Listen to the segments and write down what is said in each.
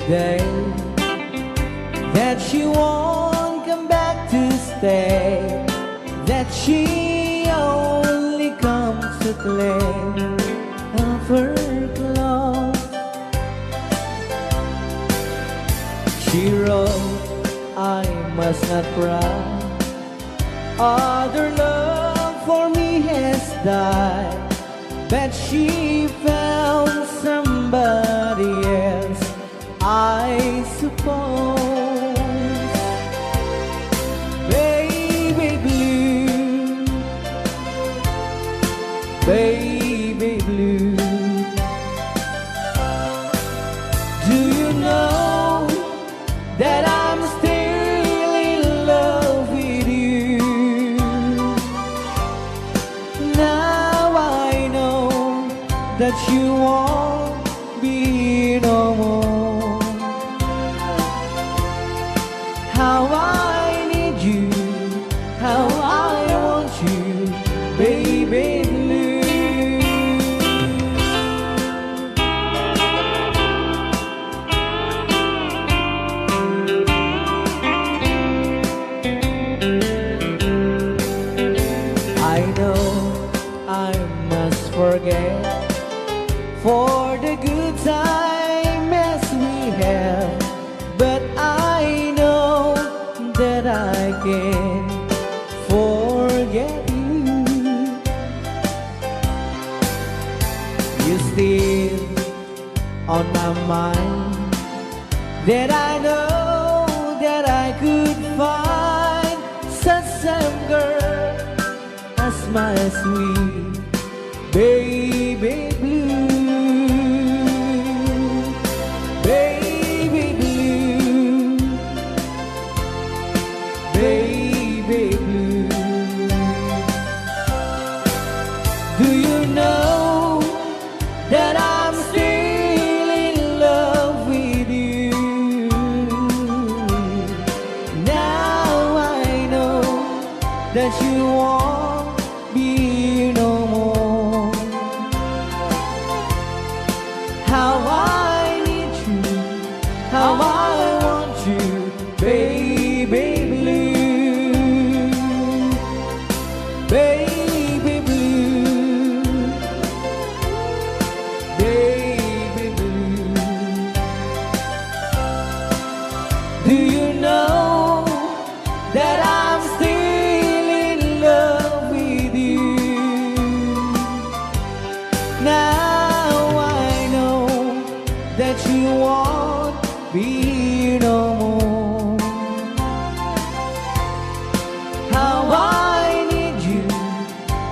day that she won't come back to stay, that she only comes to claim of her clothes. She wrote, I must not cry, other love for me has died, but she found somebody else, I suppose. Baby blue, baby blue, do you know that I'm still in love with you? Now I know that you won't be no more. How I need you, how I want you, baby blue. I know I must forget for the good times we have, but I know that I can forget you. You're still on my mind, that I know that I could find such some girl as my sweet baby blue. Baby blue, baby blue, do you know that I'm still in love with you? Now I know that you won't be no more. How I need you, how I want you, baby blue, baby blue, baby blue. Do you know that I'm still in love with you? Now I know that you won't be no more. How I need you,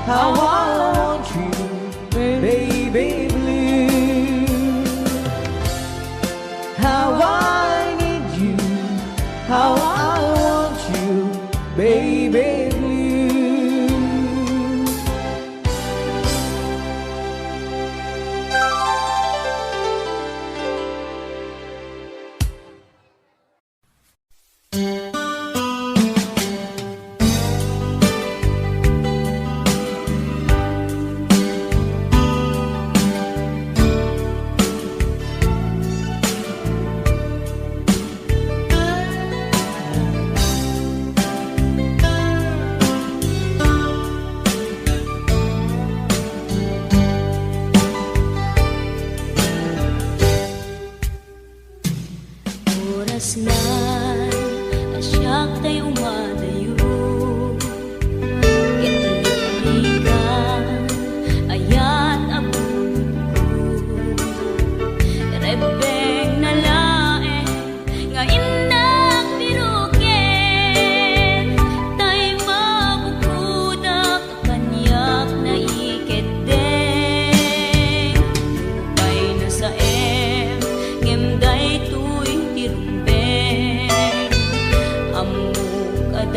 how I want you, baby blue. How I need you, how I want you, baby blue. Oras na asyak tayo umadayo, italikan ayat abot ko, rebeng na lae nga inak biruken, tay mabukudak kanyak na iketeng, upay na sa ngem day tuy tirumben, amuk at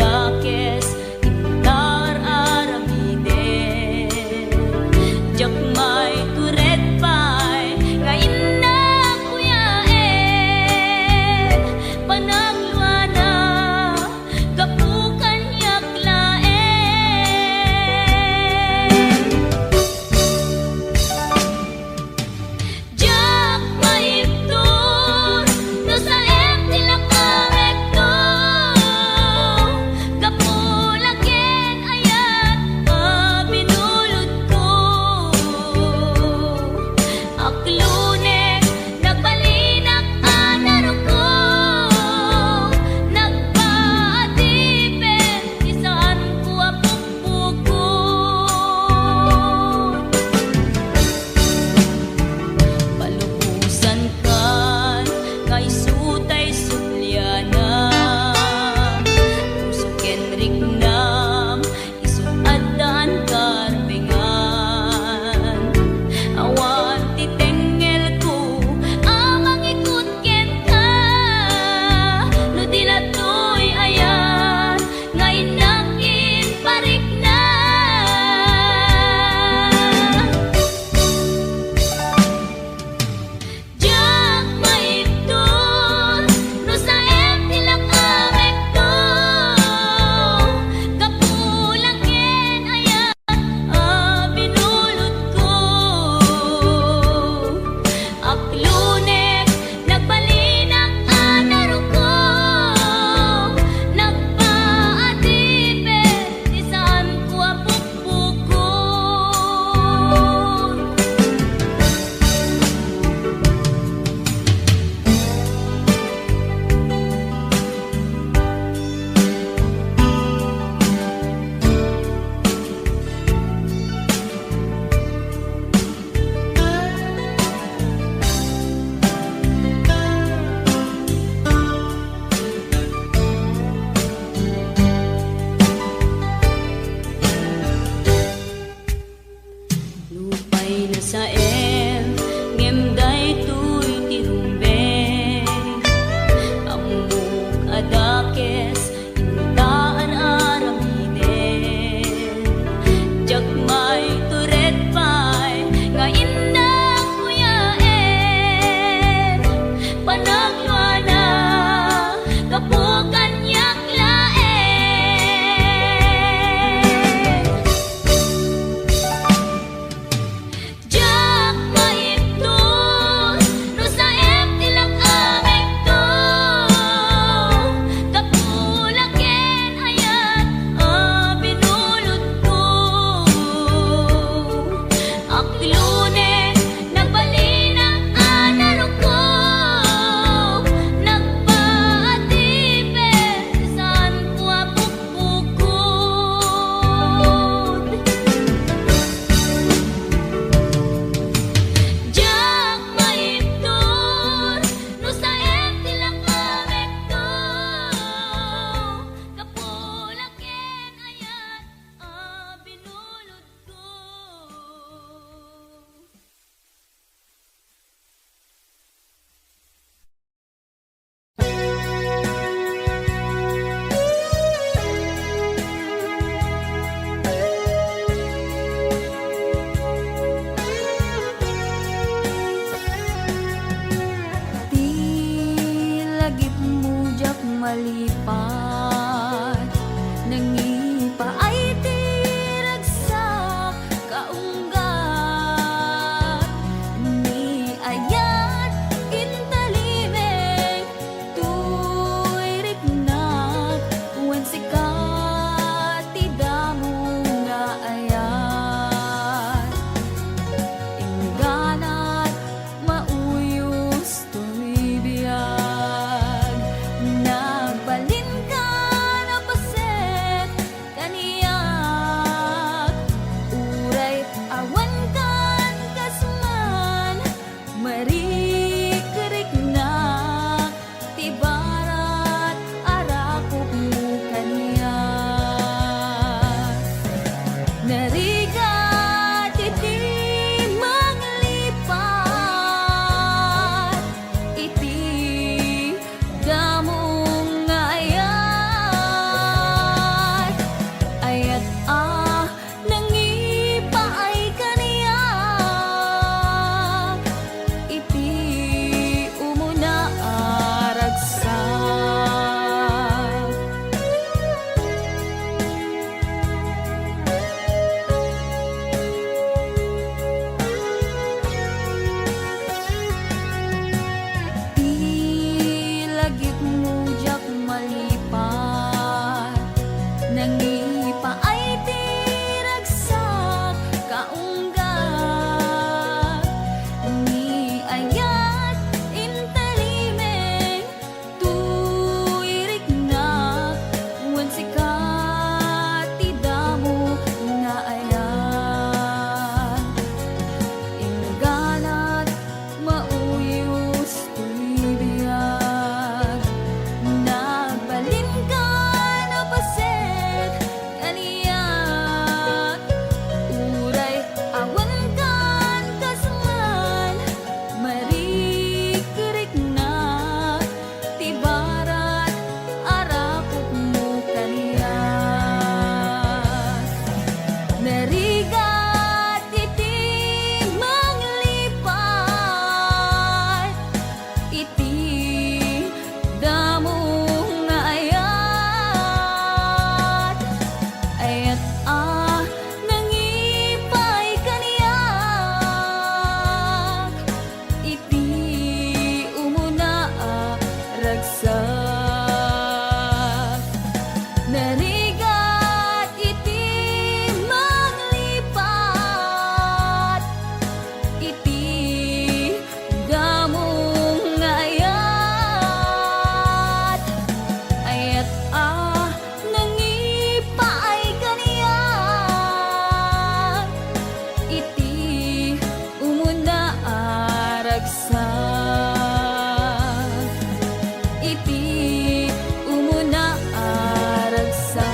malipat nangipa ay tiragsak kaunggat ni ayat intalimeng tuirik na wen sikat tidamo nga ayat ingganat mauyos to'y biyag nagbalin ka na paset kaniyak uray awan kan kasman marikerik na tibarat arakop mo kaniyak narigat iti manglipat iti damong ayat ayat nangipa ay kaniyak iti umuna aragsak ilagip mo jak malipat nangipa ay tiragsak kaunggat ni ayat intalimeng tuirik na wen sikat tidamo nga ayat ingganat mauyos to'y biyag nagbalin ka na paset kaniyak uray awan kan kasman marikerik na tibarat arakop mo kaniyak narigat iti manglipat iti damong ayat ayat nangipay kaniyak iti umuna ragsak narigat iti manglipat iti damong ayat ayat nangipa ay kaniyak iti umuna aragsak iti umuna aragsak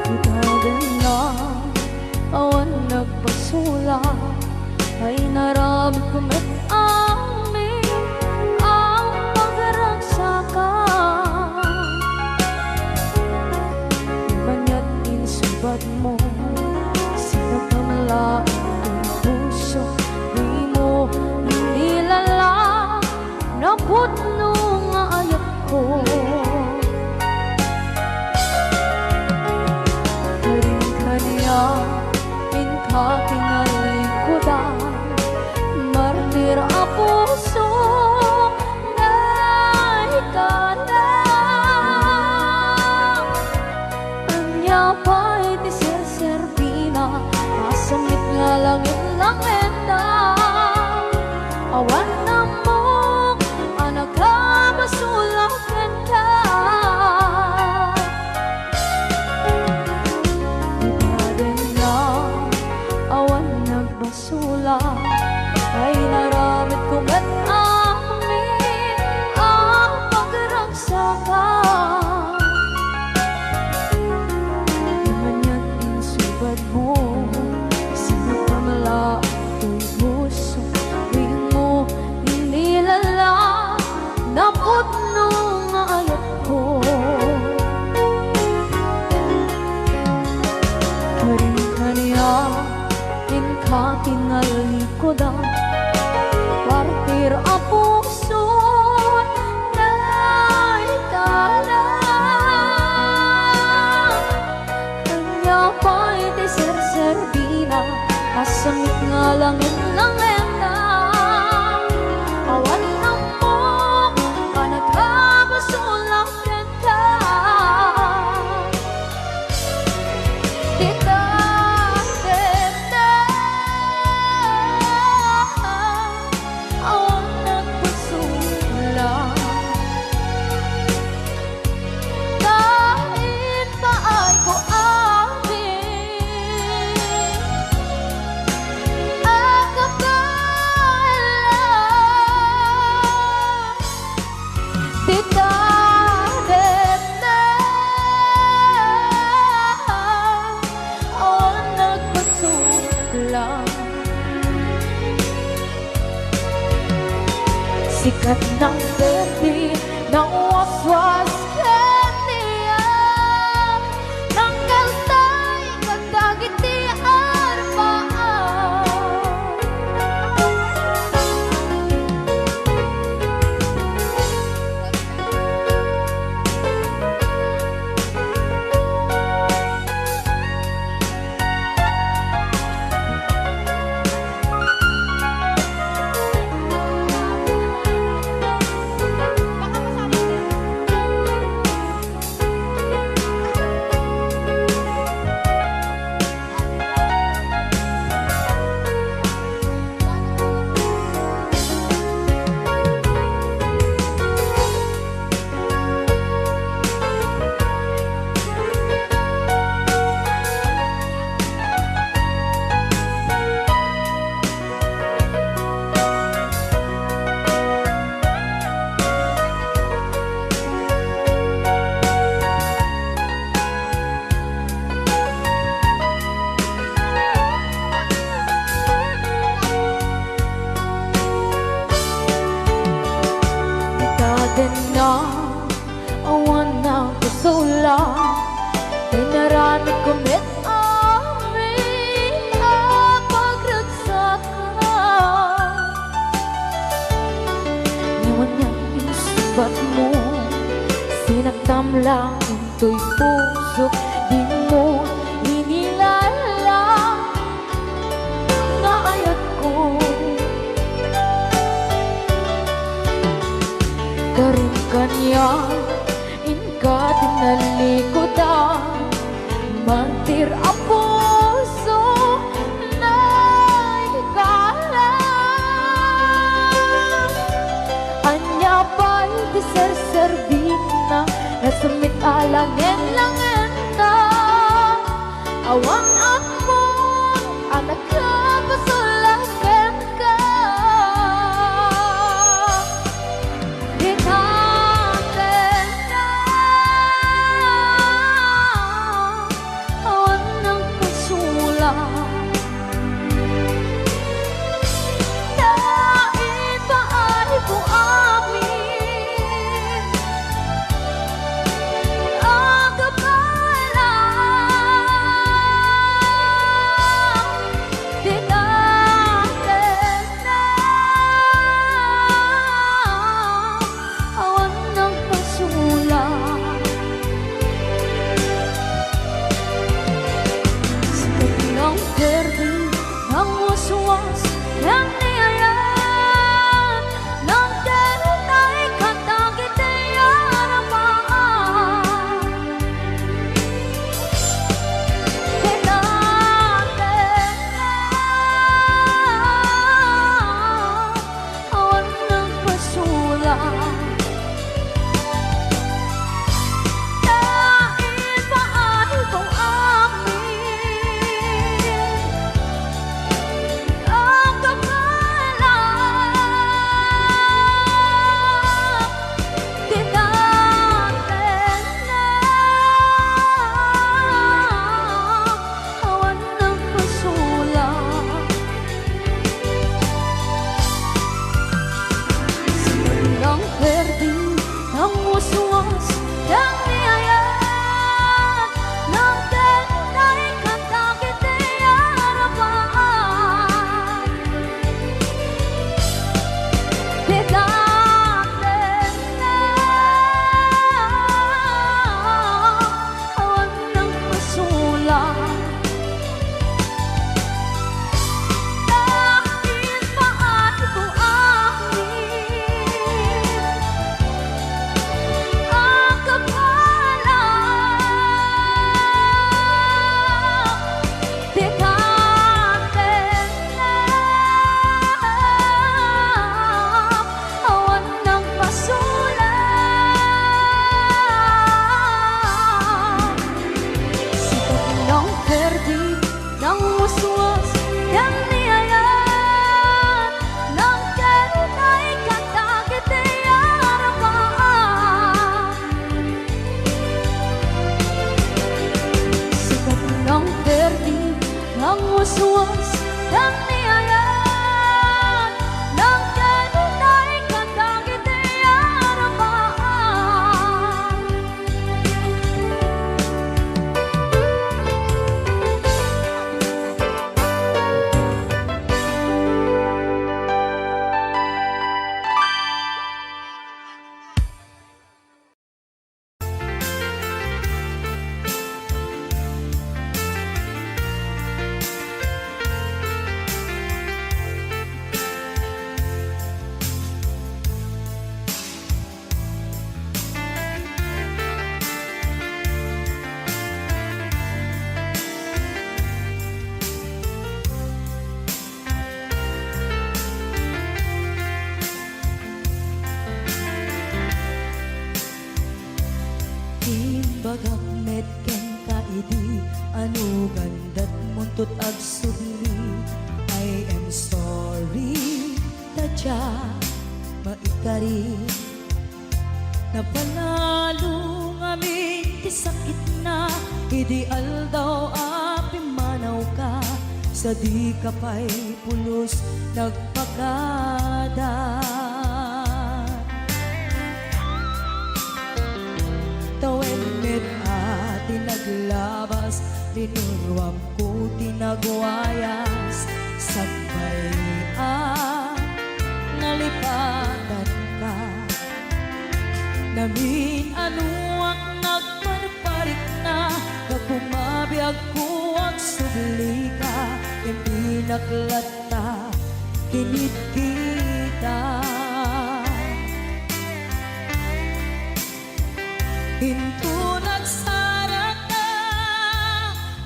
Itagan na awan nagpasula ay naramit kumit amin ang pagragsakan manya't insubat mo sinagpamalain ang puso di mo nilala naputno nga ayat ko minka kinalikudan martir a puso na ikana anya pa'y tisirsi alangin-langin na awan ang mo ka nagkabasulang ka Tita Tete awan nagpasulang kahit pa ay ko Tita Tete awan nagpasulang sikat ng gabi ng waswas kaniya ng kaltay kagdagitian na awan ng kasula Dinarami kumit amin ang pagragsakan Ngayon niyang pinsubat mo Sinaktam lang into'y puso Di mo inilala na ayat ko Karin kanya inka tinalikodan Mantir ang puso na hikala Anya pa'y diserservin na Nasumit alangin-langin na Awang ako ang nagkapasulagan ka perdi ng waswas yang niyayat ng kenay katakite arapaan sikat ng perdi ng waswas yang niyayat ng kenay katakite arapaan Timbagak medken kaidi anu gandat muntut ag sugli I am sorry tadya maikari napanalo ngamin ti sakit na ideal daw api manaw ka sa di kapay pulos nagpakada Tawenid at tinaglabas Tinuruam ko tinagwayas Sagbay nalipatan ka Namin anuak nagparparit na Nagpumabiyag ko ang subli ka Hindi naklata kinit kita Hinto nagsarap na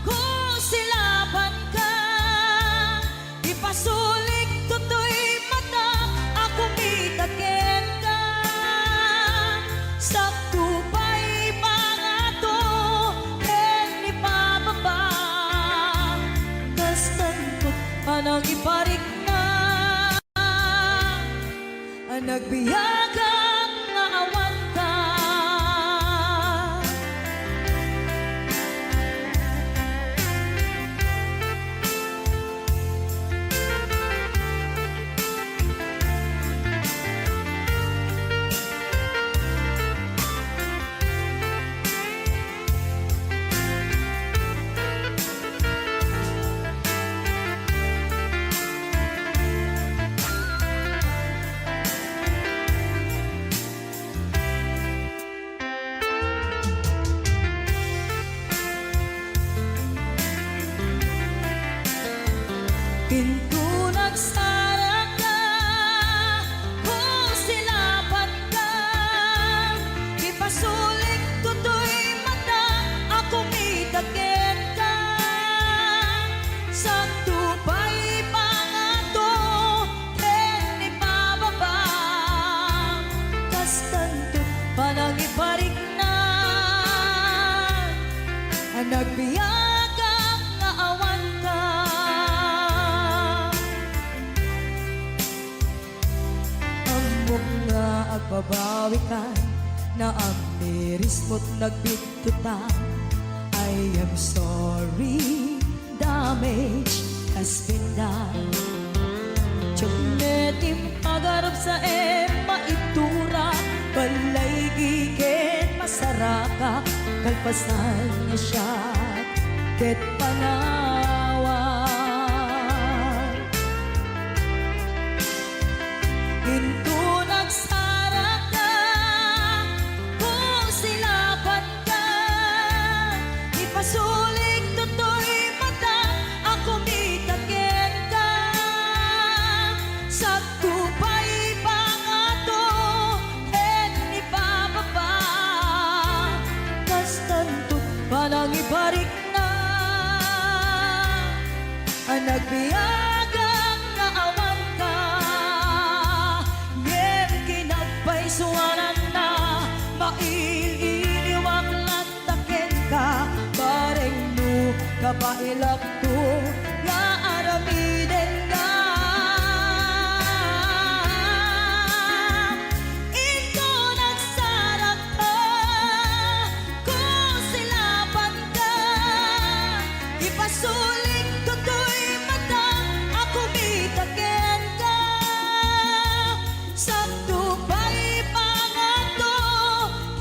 kung silaban ka Ipasulik tutoy mata ako mitaken ka Sa tupay pangato ken ipababa Kastantot anang iparik na Ang nagbiyagang nga awan ka Pinto nagsara ka kung silaban ka Ipasulik tutoy mata ako mitaken ka Sa tupay pangato ken ipababa Kastanto panang iparik na Ang nagbiyagang nga awan ka nga agbabawi ka na ang miris mo't nagbitutan I am sorry, damage has been done Tiyognetim pagarap sa maitura Balay giket masaraka Kalpasan niya siya ket panawan Hinto nagsara ka kung silaban ka Ipasulik tutoy mata ako mitaken ka Sa tupay pangato ken ipababa Kastantot panang iparik na Ang nagbiyagang nga awan ka Ngem kinagpaisuanan na Maililiwag lantaken ka Bareng no kapailak to nga aramiden ka. Ito nagsarak ka kung silaban ka. Ipasuling ko to'y matang ako mitaken ka. Sakto ba'y pangato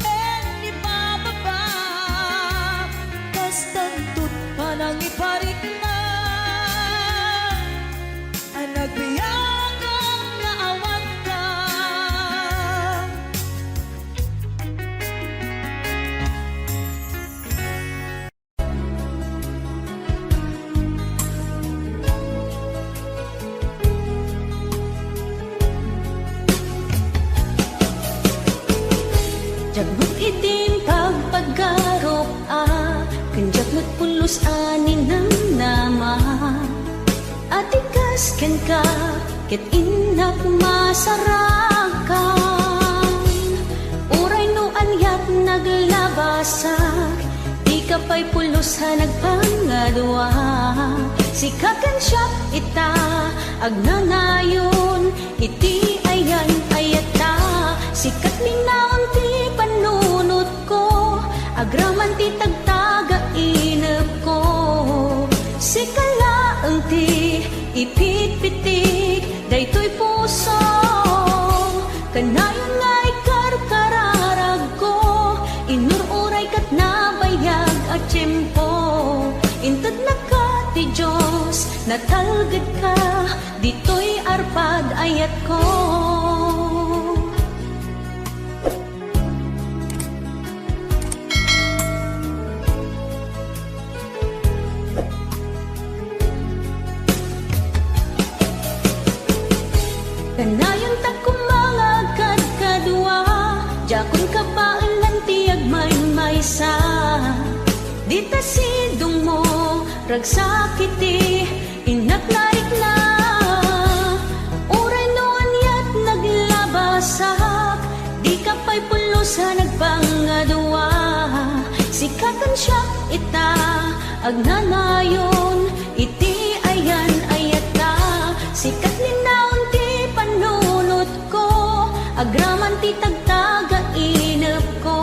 ken ni bababa. Tantut pa nang iparik na ang nagbiyagang naawan ka. Jagbut itim pagpagarop kanjak nagpulos anin ng nama. Atikas ken ka ket inak masarakan. Uray no anyat naglabasak di ka pa'y pulos ha nagpangadwa. Sikakan siya ita agnanayon iti ayan ayata. Sikat minaon ti panunot ko agraman ti tagtaga inep ko. Sikalaang ti ipitpitik daytoy puso. Kanayon nga ikarkararag ko inururay kat nabayag at tiyempo. Inted na ka ti Diyos natalgad ka ditoy arpad ayat ko. Kanayon ta kumangagad kadwa jakon kapailan tiyag maysa. Dita sidong mo ragsakiti inaknarik na. Uray no anyat naglabasak di ka pa'y pulos ha nagpangadwa. Sikatan siya ita agnanayon iti ayan ayata. Sikat ninaon ti panunot ko agraman ti tagtaga inep ko.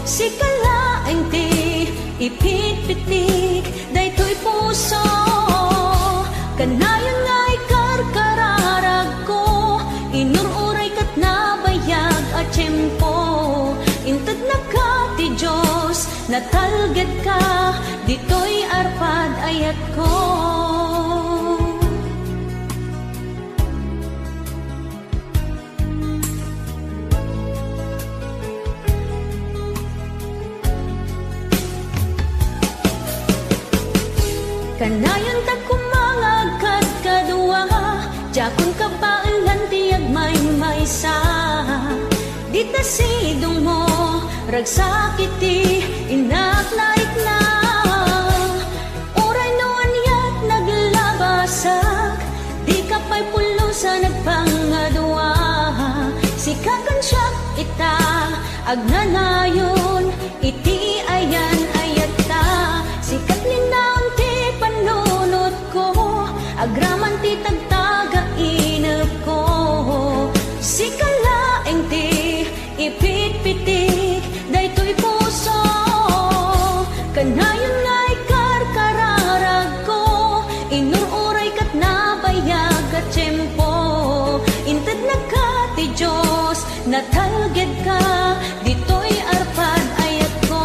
Sikalaeng ti ipitpitik daytoy puso. Kanayon nga ikarkararag ko inururay kat nabayag at tiyempo. Inted na ka ti Diyos natalgad ka ditoy arpad ayat ko. Kanayon ta kumangagad kadwa jakon kapailan tiyag maysa. Dita sidong mo ragsakiti inaknarik na. Uray no anyat naglabasak di ka pa'y pulos ha nagpangadwa. Sikakan siya ita agnanayon iti ayan ayata. Sikat ninaon ti panunot ko agraman ti tagtaga inep ko. Sikalaeng ti ipitpitik daytoy puso. Kanayon nga ikarkararag ko inururay kat nabayag at tiyempo. Inted na ka ti Diyos natalgad ka ditoy arpad ayat ko.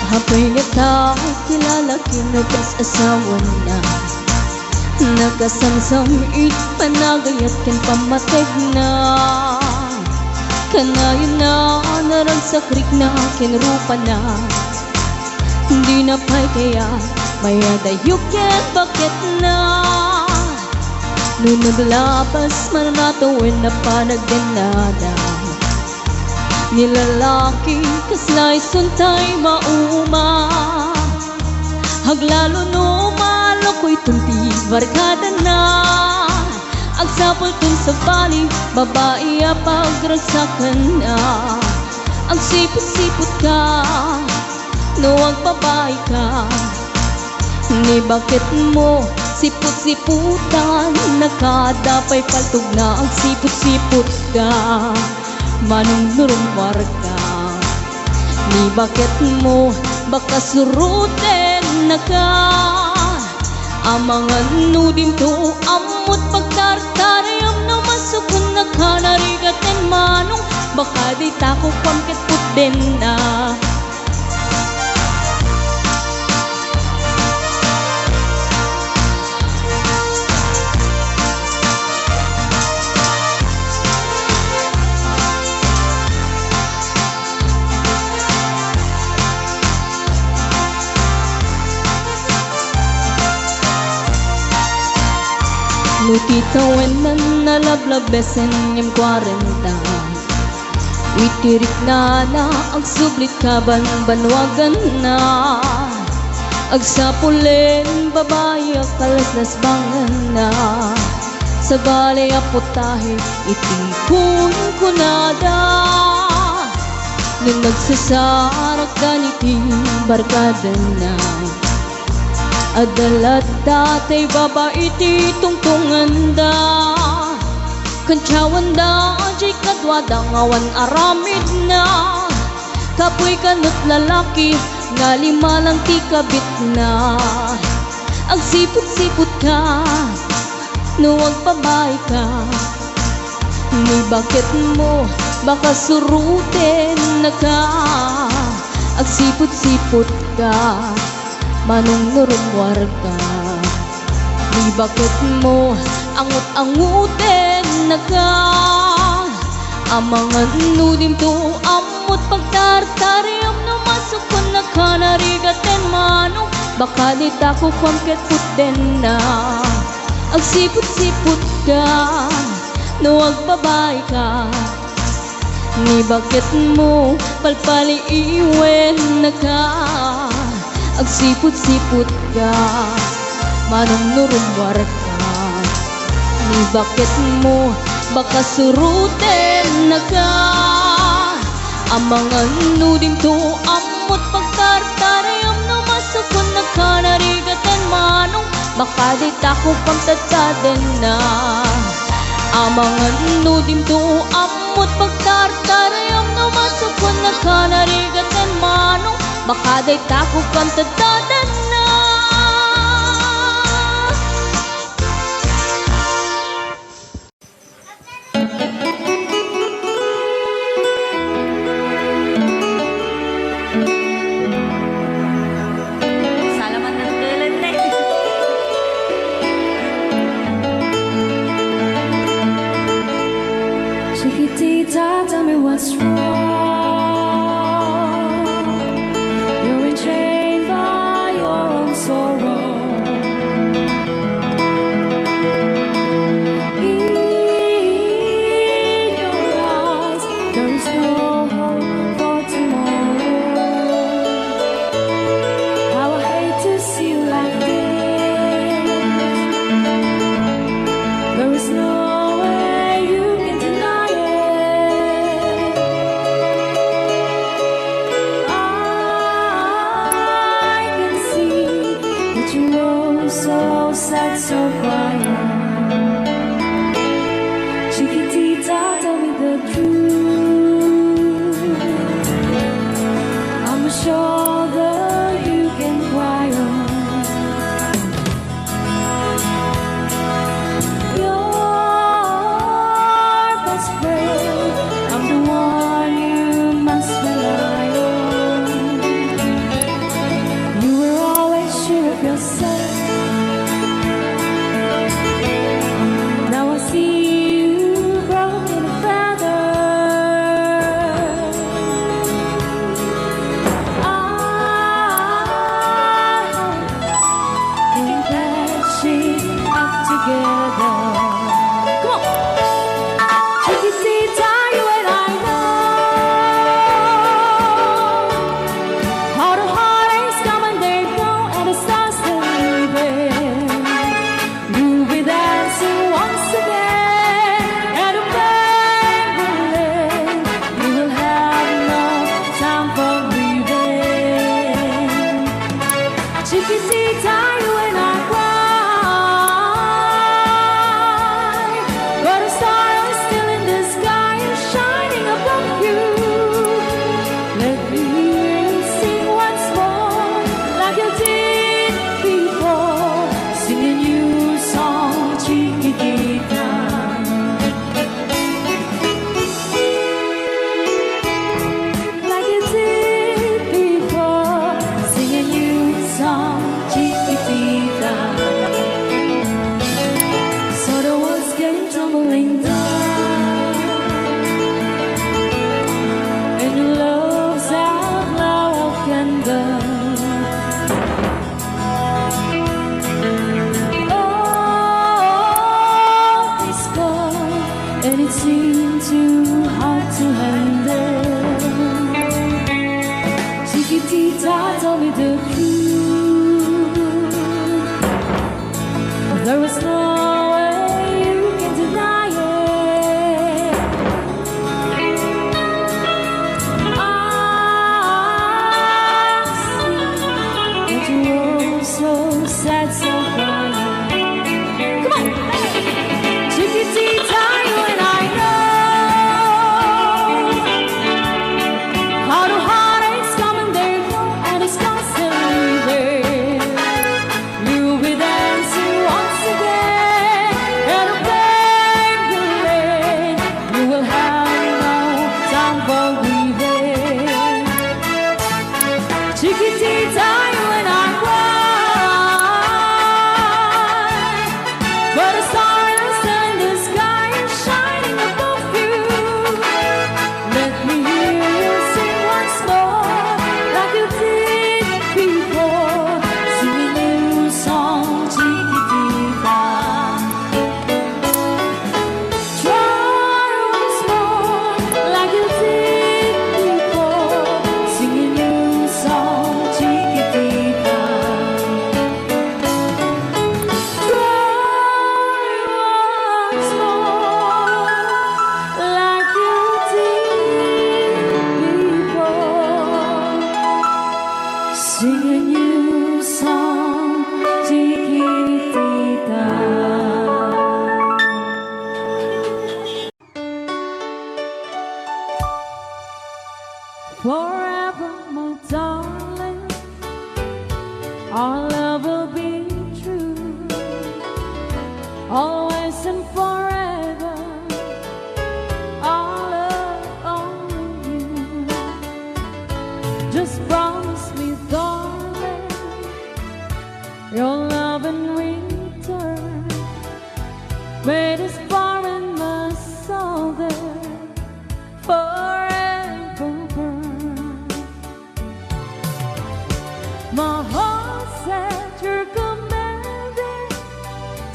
Ako'y nakakilala kinabas asawa na nagasamsam it panagayat ken pamateg na Kanayon na naragsakrik na kinrupa na hindi na pa'y kaya maya dayukin bakit na nung naglabas mananatawin na panagdanada nilalaki kaslay suntay mauma haglalo no maloko'y tunti barkada na agsapol tun sa bali babae a pagragsakan na ang sipot-sipot ka no agbabae ka ni bakit mo sipot-siputan nakadapay paltog na ang sipot-sipot ka manong nurumwar ka ni bakit mo baka surutin na ka amangan nudim to amot pagtartarayam no masukun na ka narigatin manong baka di tako pamkit putin na Nutitawen na nalablabesen yung 40 Itirik na ang sublit kaban banwagan na Agsapulin babae kalaslas bangan na Sa balay aputahe itikun ko nada Nung nagsasarak ganiti barkada na Adalat datay babae ti tungtungan da Kantsawan da jay kadwada ngawan aramid na Kapoy kanot lalaki nga lima lang ti kabit na Ang sipot-sipot ka no agpabay ka Ni bakit mo baka surutin na ka Ang sipot-sipot ka manong nurumwar ka Di bakit mo angut-angutin na ka Amangan nudim to amot pagtartariam no masukon na ka narigatin manong baka di tako kwamket putin na Ang sipot-sipot ka no agpabay ka Ni bakit mo palpali iwen na ka Ang sipot-sipot ka, manong nurumwar ka Ni bakit mo baka surutin na ka Amangan nudim to amot pagtartarayam no masukon na ka narigatan manong baka di tako pagtatsaden na Amangan nudim to amot pagtartarayam no masukon na ka narigatan manong baka day tako kang tatadan na Salamat ng tulan na Chiquitita, tell me what's wrong Trained by your own sorrow In your eyes there is no hope for tomorrow How I hate to see you like this There is no way you can deny it forever, my darling. Our love will be true, always and forever. Our love only you. Just promise me, darling, your love in return. May this far in my soul there forever burn. My heart said you're commanded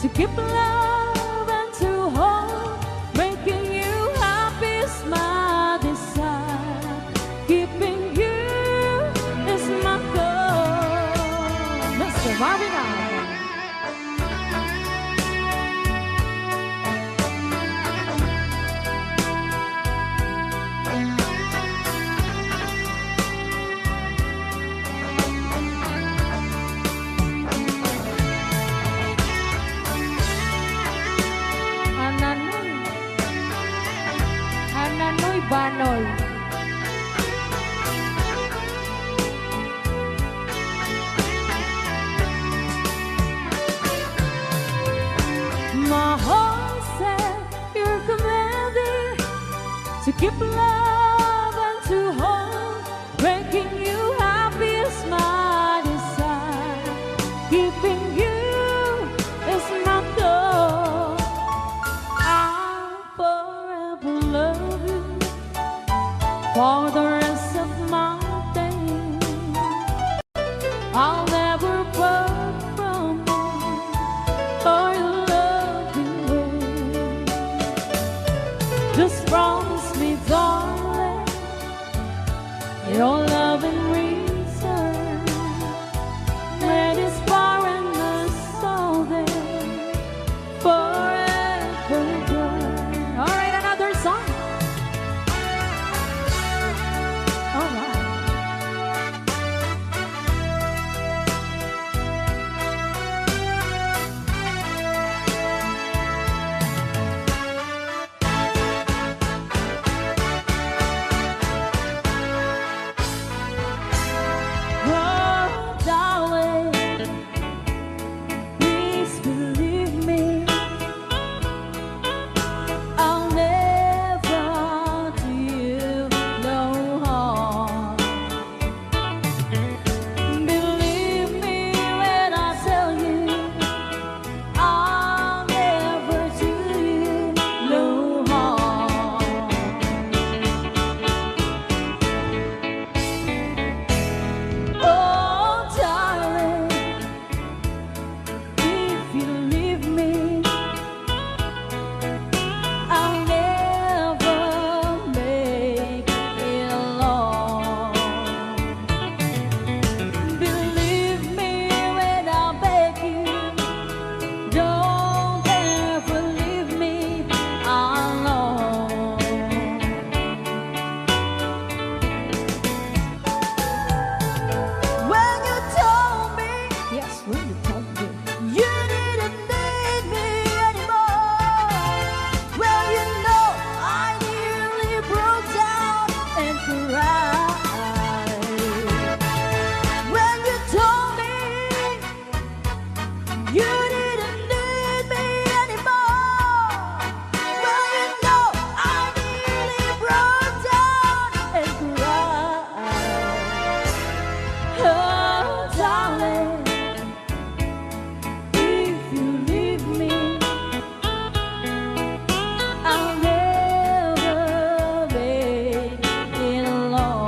to keep love and to hold. Making you happy is my desire. Keeping you is my goal. Mr. Marvin Allen. Ananoy Banoy. My heart said you're commanded to keep love and to hold. Making you happy is my desire. Keeping you is my goal. I'll forever love you for the rest of my days. I'll never part from you or your loving ways. Just promise me, darling, your love in return. May this far in the soul there forever burn. All right, another song. All right. Oh, darling, please believe me. I'll never do you no harm. Believe me when I tell you, I'll never do you no harm. Oh, darling, if you leave me, I'll never make it alone. Believe me when I beg you, don't ever leave me alone. When you told me, yes, when you told me you didn't need me anymore, well, you know I nearly broke down and cried. When you told me you didn't need me anymore, well, you know I nearly broke down and cried. Oh, darling, if you leave me, I'll never make it alone.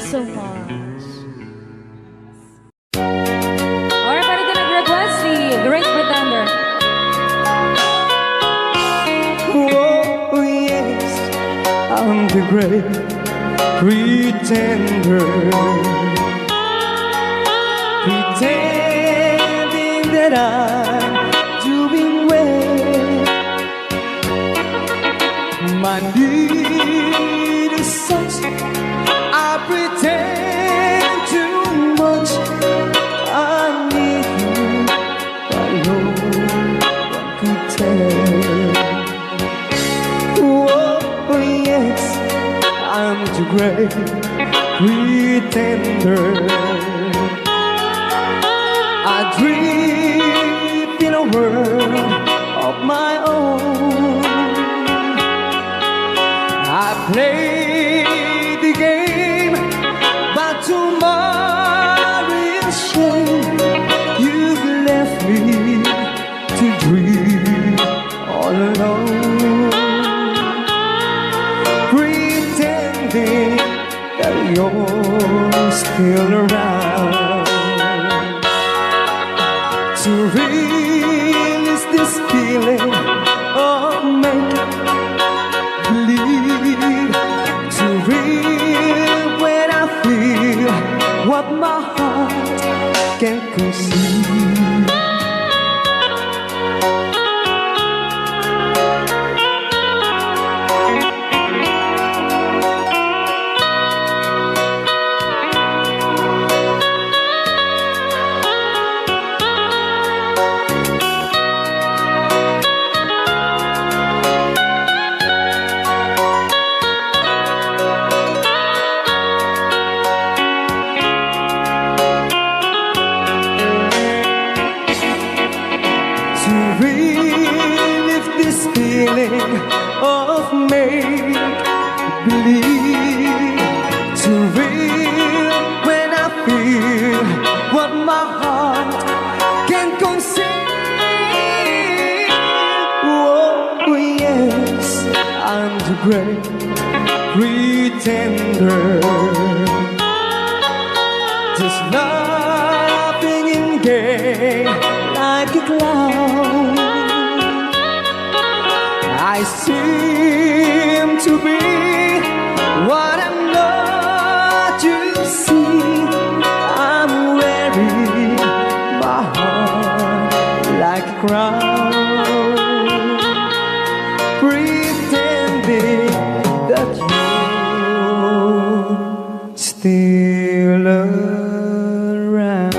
so much. Alright, para din nag-request si Great Pretender. Oh, yes, I'm the great pretender. Pretending that I'm doing well. My need is such, I pretend too much. I need you, but no one could tell. Oh, yes, I'm the great pretender. I dream in a world of my own. I play the game, but tomorrow is shame. You've left me to dream all alone, pretending that you're still around. To release this feeling of make believe, to real when I feel what my heart can conceive. To relive this feeling of make believe, to real when I feel what my heart can conceive. Oh yes, I'm the great pretender, just laughing in gay like a clown. I seem to be what I'm not. You see, I'm wearing my heart like a crown, pretending that you're still around.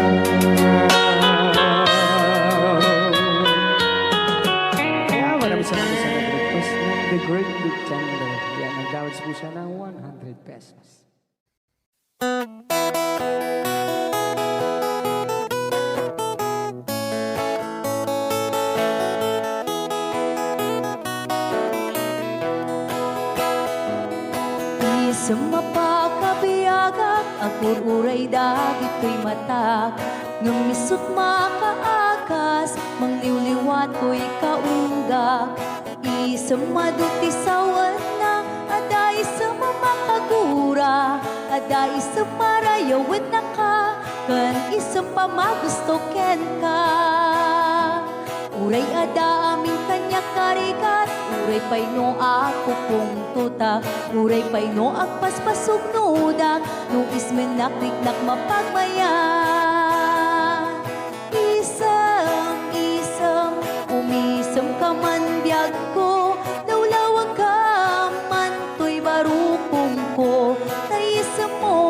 Kaya maraming salamat sa nag-request ng The Great Pretender. Yan, nag-downloads po siya ng 100 pesos. Di sa mapakabiyagak, ang ururay dagit ko'y matak. Numisot makaakas, mangliwliwat ko'y kaunggak. Isa maduti sa wana, aday sa mamakagura, aday sa marayawit na ka, kan isa pa magusto ken ka. Uray ada aming kanya karikat, uray pay no ako kong tuta, uray pay no agpaspasog nudak, no ismenakrik-nak mapagmaya. Isam, umisam ka man biyag ko, dawlawag ka man to'y barukong ko, naisam mo,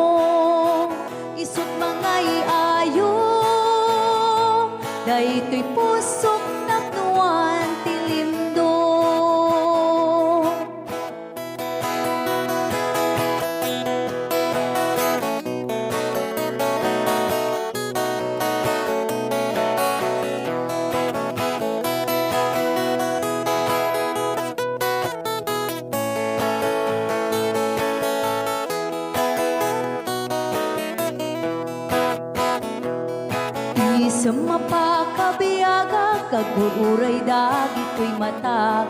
isut mga iayo, dahito'y pusok naknuan tilindo. Sa mapakabiyaga, kagururay dagit ko'y mata.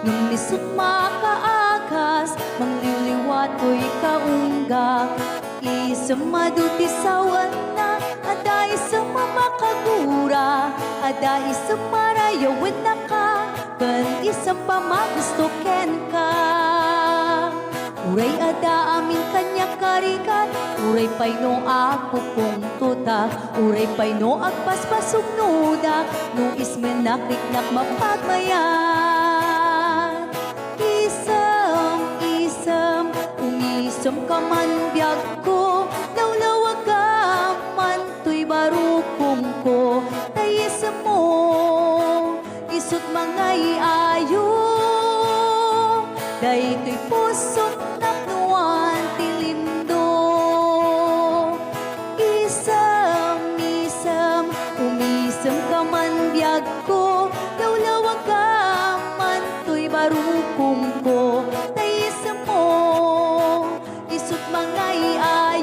Nung nisot makaakas, mangliliwat ko'y kaunggak. sa maduti sawan na, aday sa mamakagura, aday sa marayawan na ka, kan isang pamagusto ken ka. Uray ada amin kanya karikat, uray pay no agpupong tuta, uray pay no agpaspasog nuda, no ismen nakiknak mapagmayan. Isam, umisam ka man biyag ko, lawlawag ka man to'y barukong ko, tayis mo, isut mga iayo, day to'y pusot naknuan tilindo. Isam, umisam ka man biyag ko, lawlawag ka man to'y barukong ko, tayis mo, isut mga iayo.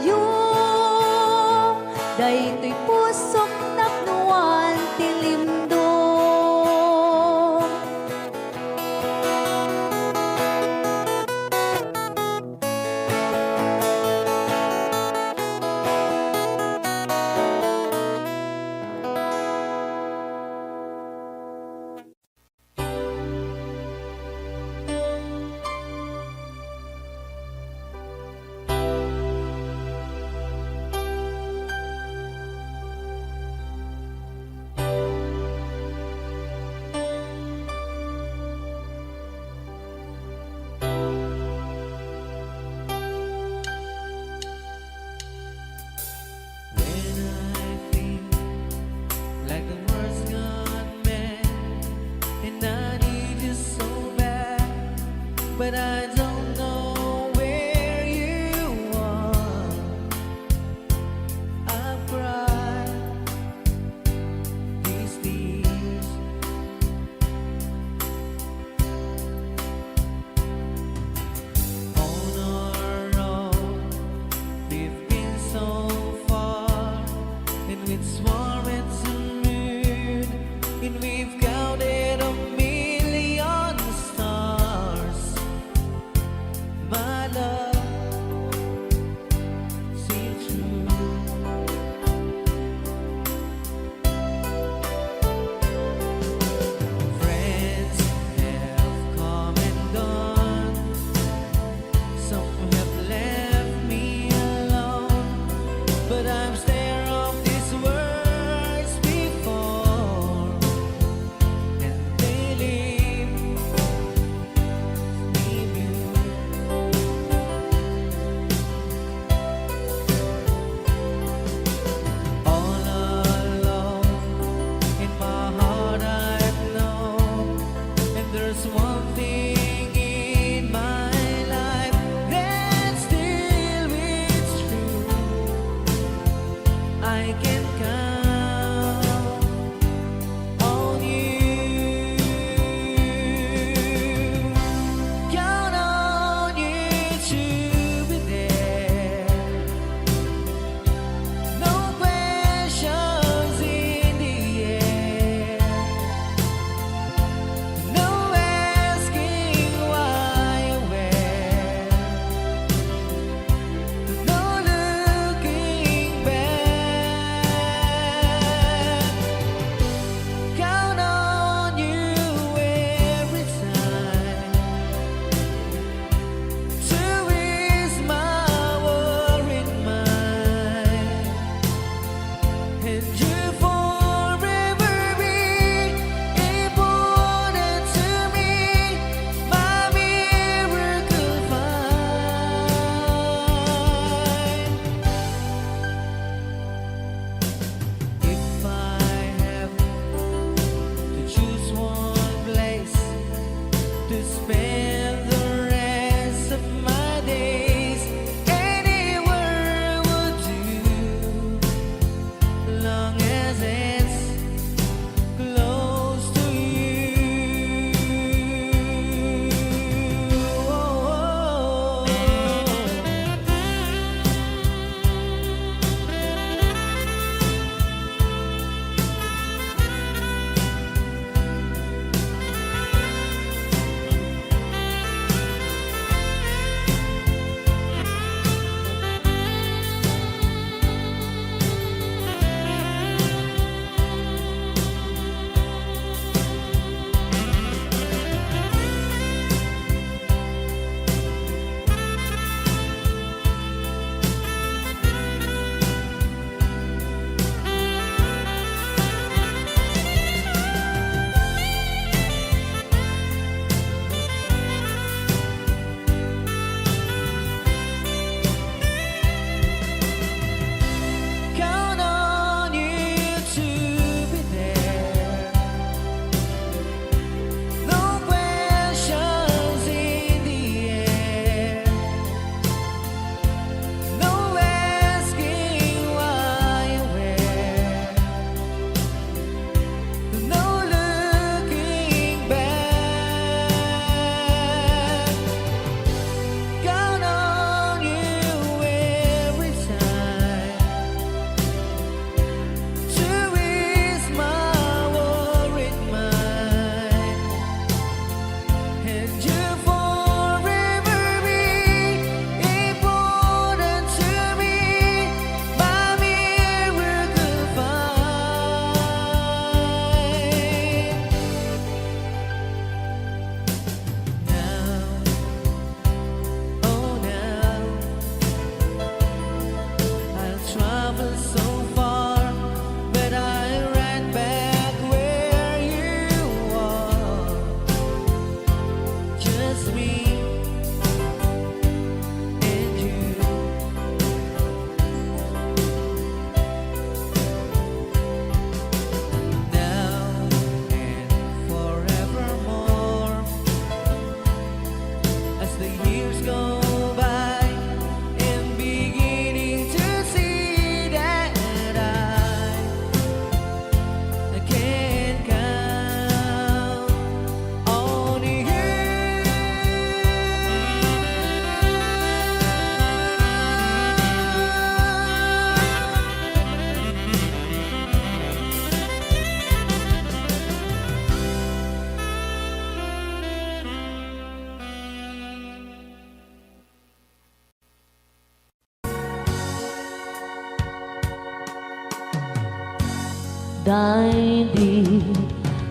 Dahil di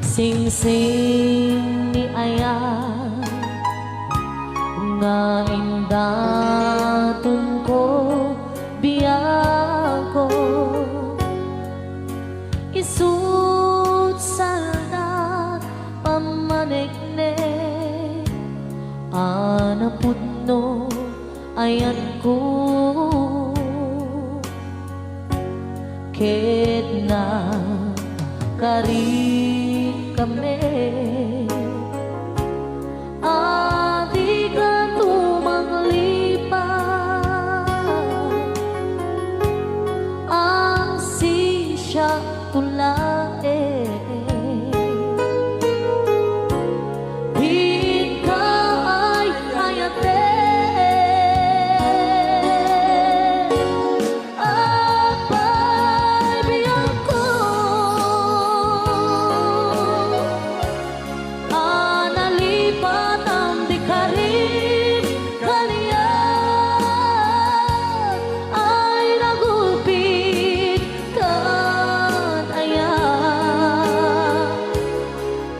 sing-sing ni Aya nga indatun ko biyako isut salda pamanikne anaput no ayan ko ket na kari kami adi ka tumanglipat ang sisya tulae di ka ay hayate apay biyang ko analipat ang di karin kaliyan ay nagulpit kan ayan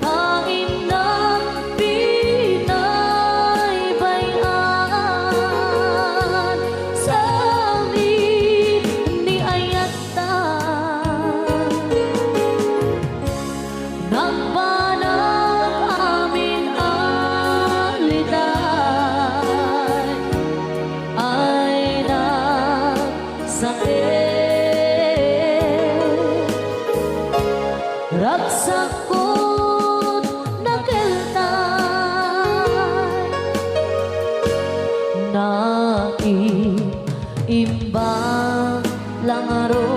kain ng pinaybayan sa amin ni ayatan nagbanang amin aliday ay nagsakit ragsakot nakeltay naiimbang langaro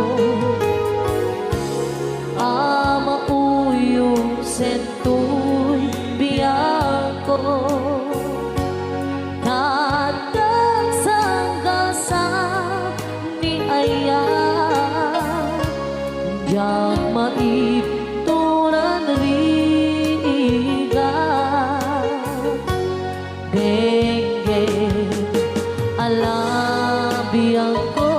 ama uyong sentoy biyako tatag sanggasa ni Aya yang maipturan riga denge alabiyang ko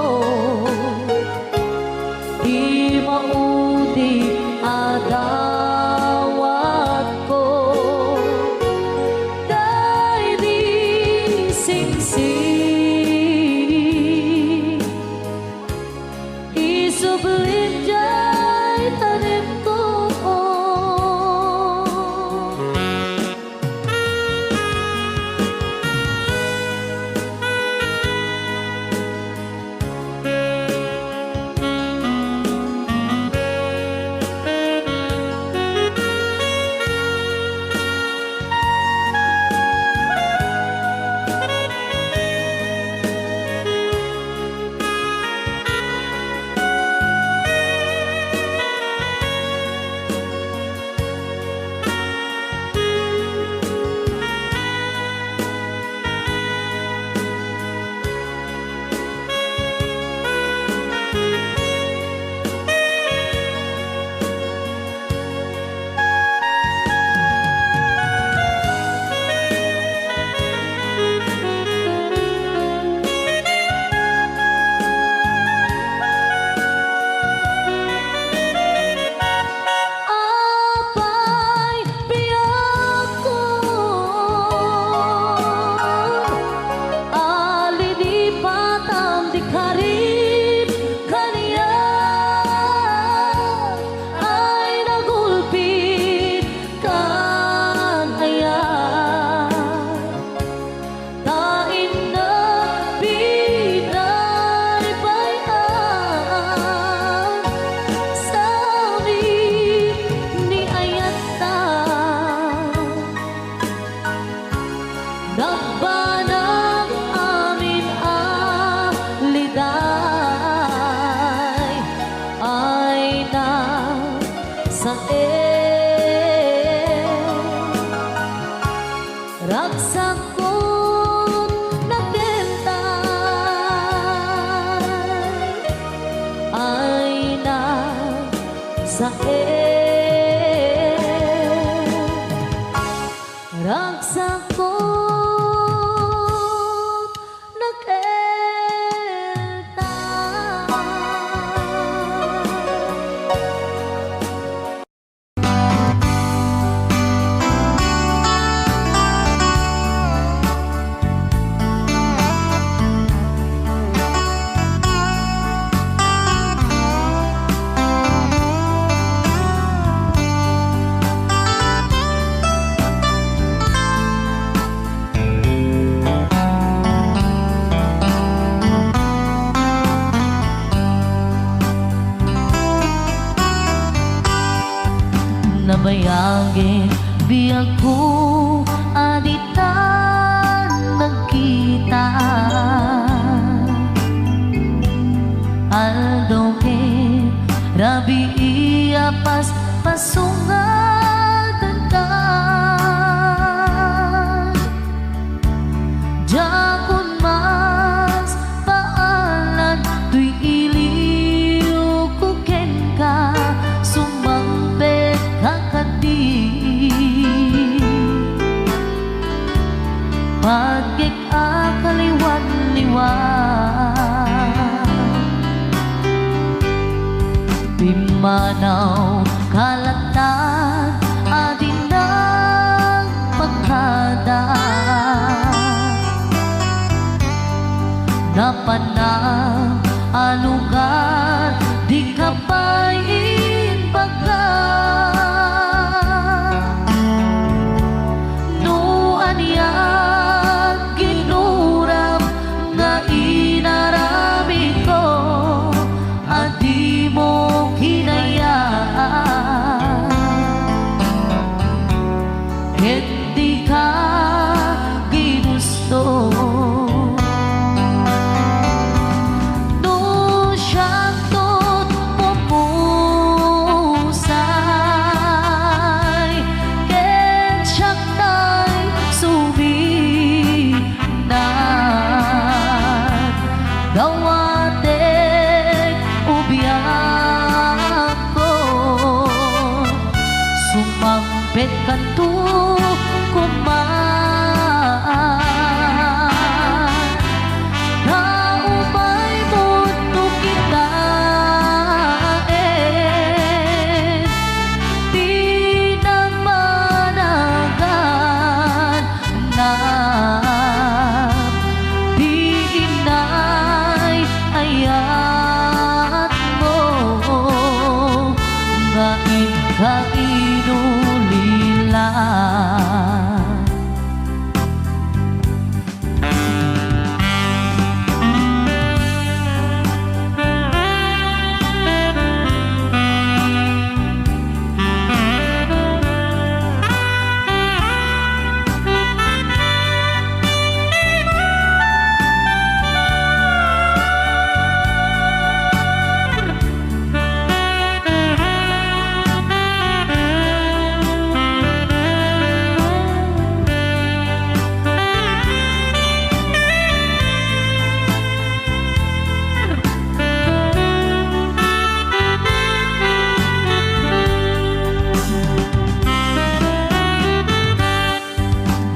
di maudi adawat ko dahil di singsing isublim jay tanim ko apay biyako alilipat ang di karin kaniyan ay nagulpit kan ayan tain na pinaybayan sa amin ni ayatan nagbanang amin aliday ay nagsakit ragsakot nakeltay ay nagsakit ragsakot nakeltay ako aditan nagkita Aldo ke rabi iya pas pasungatan ka Jakun mas paalan tuy iliw ko ken ka sumampet kakadi pagkik akaliwan-liwan Pimanaw kalatag adin ng pagkada Napanang alugar di kapain baga Nuan yan ginuram nga inarami ko Adi mo hinayaan Hindi ka ginusto Gawatek ubiyak ko Sumampet kan tu kumaan Naumay mundo kita Di na managan na ayat mo nga ikainulilan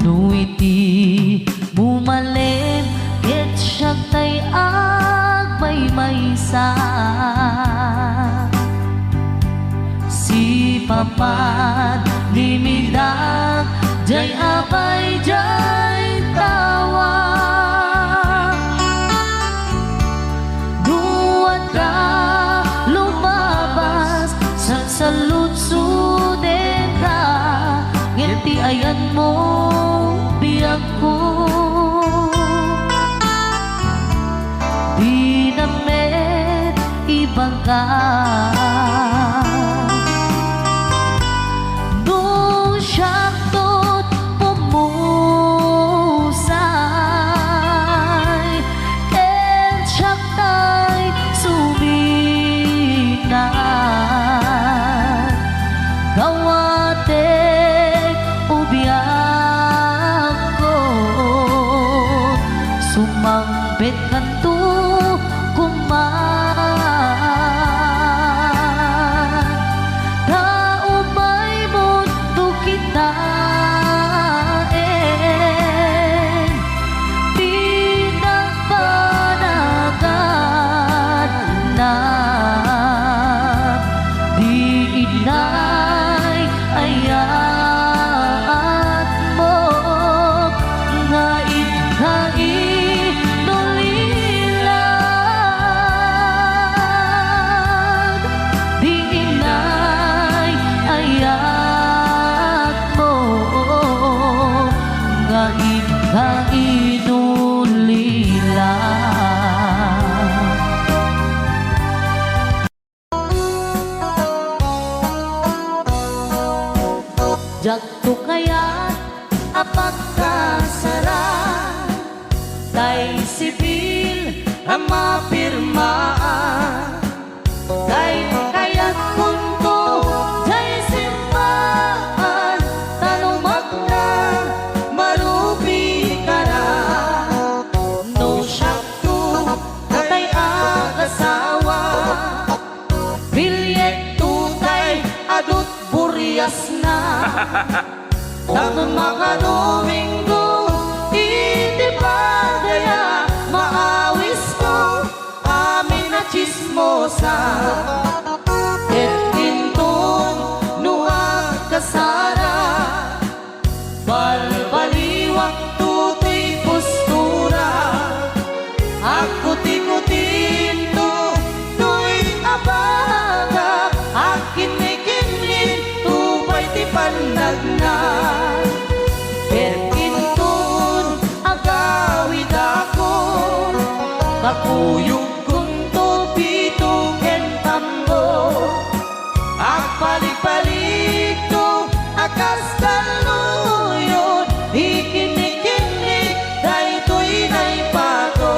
Nuiti bumalem ket siya tay agmay-maysa Si papat limidak jay abay jay tawa Duat ka lumabas sa saludsuden ka Ngiti ayan mo biyak ko Di namet ibang ka Nung siyang tot pumusay And siyang tay suminan Gawatek ubiyak ko Sumampet kan tu kumaan Naumay mundo kita Di na panagan na Di inay ayat mo nga ikainulilan Di inay ayat mo nga ikainulilan Jagto kaya apagkasara tay sibil ang mapirmaan tay kayat kunto tay simbahan talumak na marubi ka na no syakto tay agasawa bilyet tutay adut buryas na Tanong mga Domingo, hindi pa daya maawis ko amin na chismosa. Et kinton nuwag kasara, balbaliwak tutoy postura. Ako tikutin to, to'y abaga, akin may kinlin, tupay ti pandag na. Kakuyog kong tupito ken tambo Agpalik-palik to akas kaluyon Ikinik-kinik daytoy naipato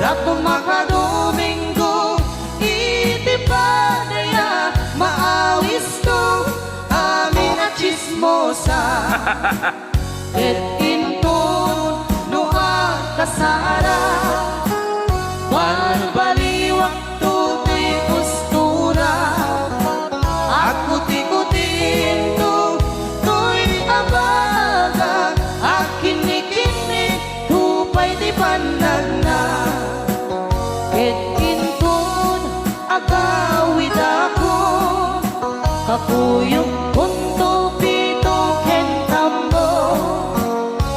Dato mga Domingo, iti pa daya maawis to amin na chismosa. Et inton nuha kasara, balbaliwak tutoy postura. Ako tikutin to, to'y abaga, akinik-inik, tupay di pandag na. Et kinton agawid ako kakuyog kunto pito ken tambo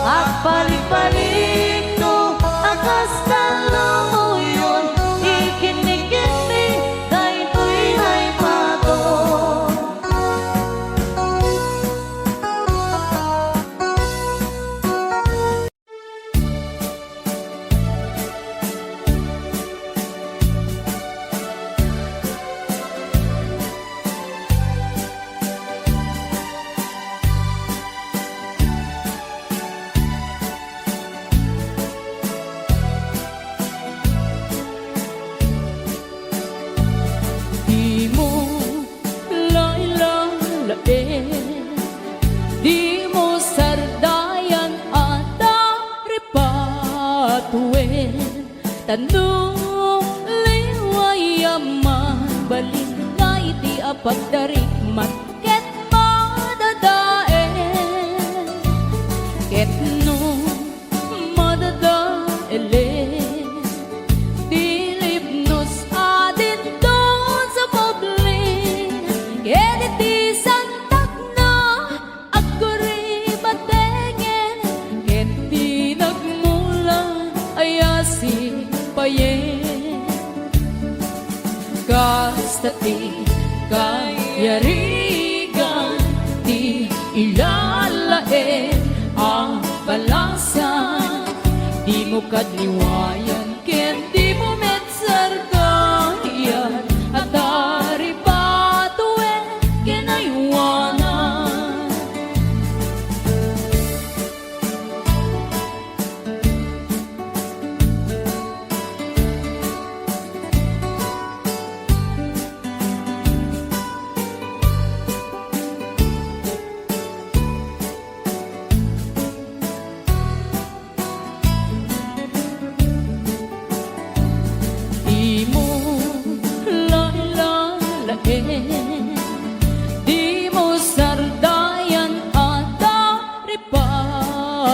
agpalik-palik to akas kaluyon ikinik-kinik daytoy naipato Di mo lailalain, di mo sardayan at aripatuin. Tanong liwayaman, balik na iti apagdarikmat, ket madadaen. Ket no madadaelen, dilipnos adin doon sa publik. Ket iti santak na agkuri batengen, ket di nagmula ayasi payen. Kasta ti kayarigan, ti ilalaen ang balasan. Di mo kadliwayan, ken di mo metsargayan, at aripatuen kinaywanan. Di mo lailalain, di mo sardayan at aripatuin.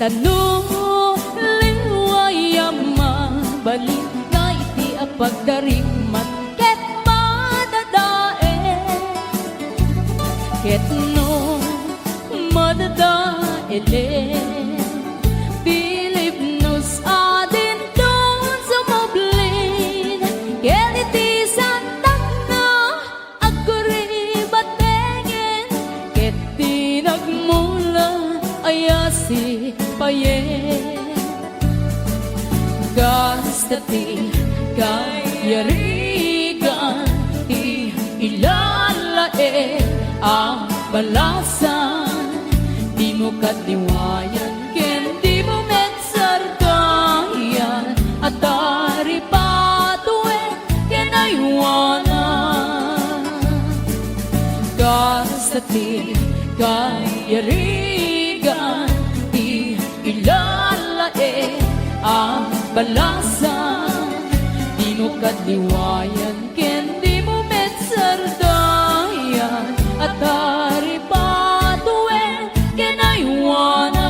Tanong liwayaman, balik na iti apagdarikmat, ket madadaen. Ket no da ele Philip nos adin don sa moblin Keliti santak na aguri batengen Keti nagmula ayasi payen Gastati kayarigan ilalae ang balasan Di mo katiwayan ken di mo metsardayan At dari patuen ken aywanan Gastati kayarigan ilalae ang balasan Di mo katiwayan ken di mo metsardayan At dari patuen ken aywanan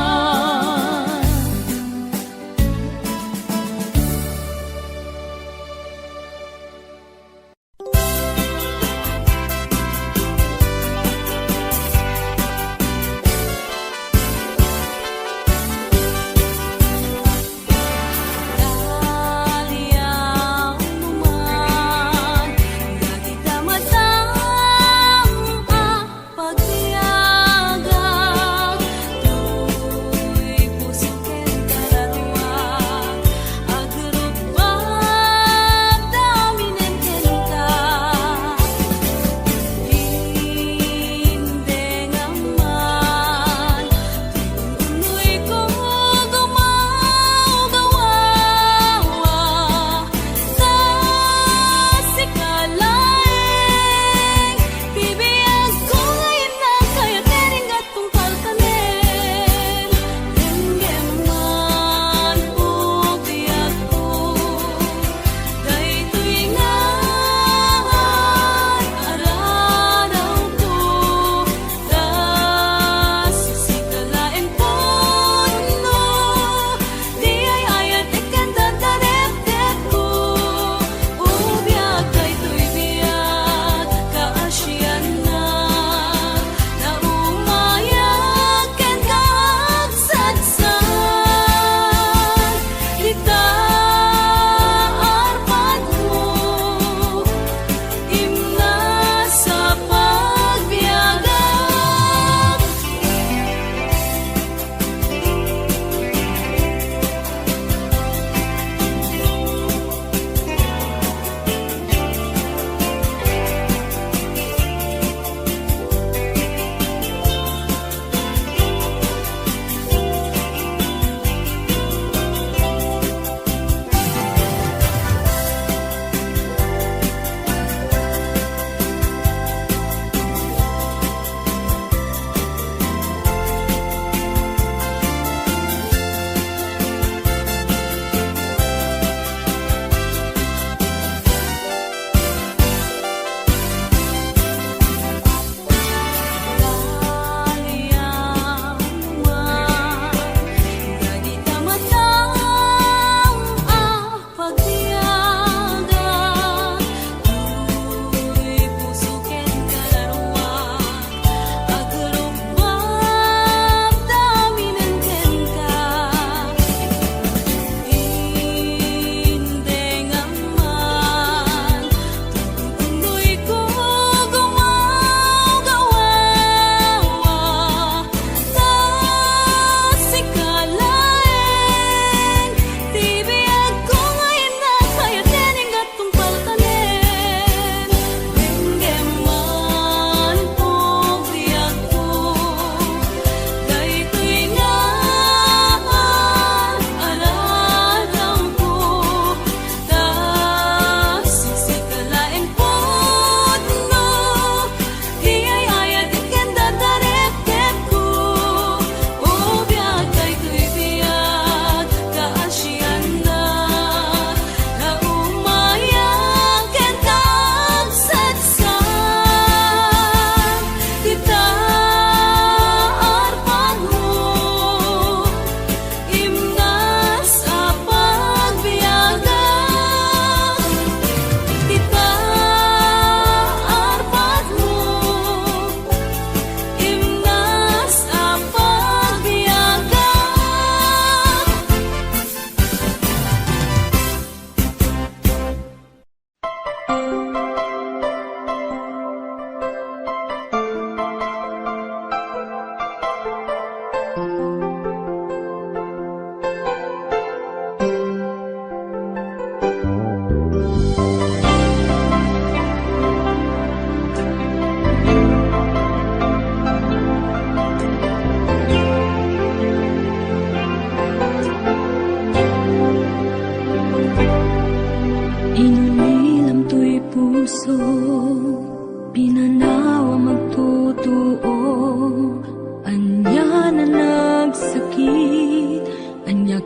Daliang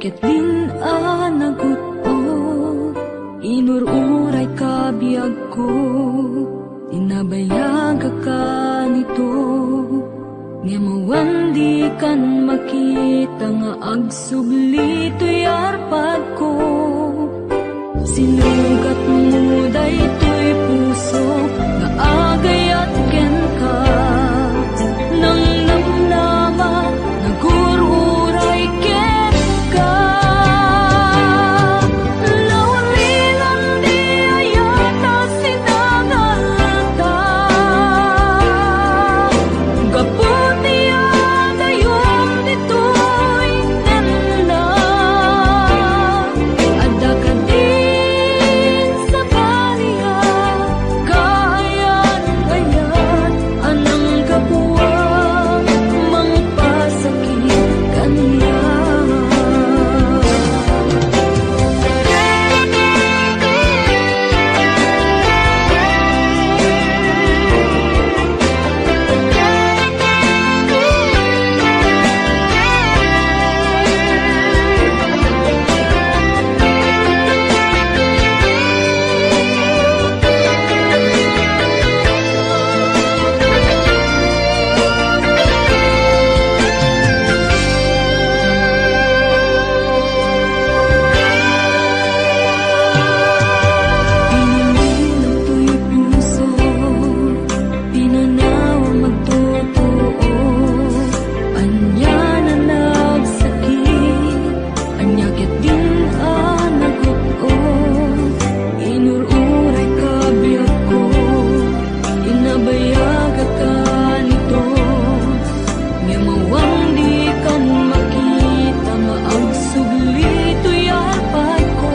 ket din anagut o inururay kabiyag ko tinabayag ka nito nga mawandi kan makita nga agsubli to'y arpad ko sinugat mo daytoy puso nga agayat ken ka nang namnama nagururay ken ka lawalilan di ayata sinangalta gaputi adayom ditoy nanda adda ka din sa baliya kayan ayat anang kapuwa mangpasakit kaniya Pinililaw to'y puso, pinanaw magtotoo. Anya na nagsakit, anya ket din anagot o. Inururay kabiyag ko, inabayag ka nito. Nga mawang di kan makita, maagsubli to'y arpad ko.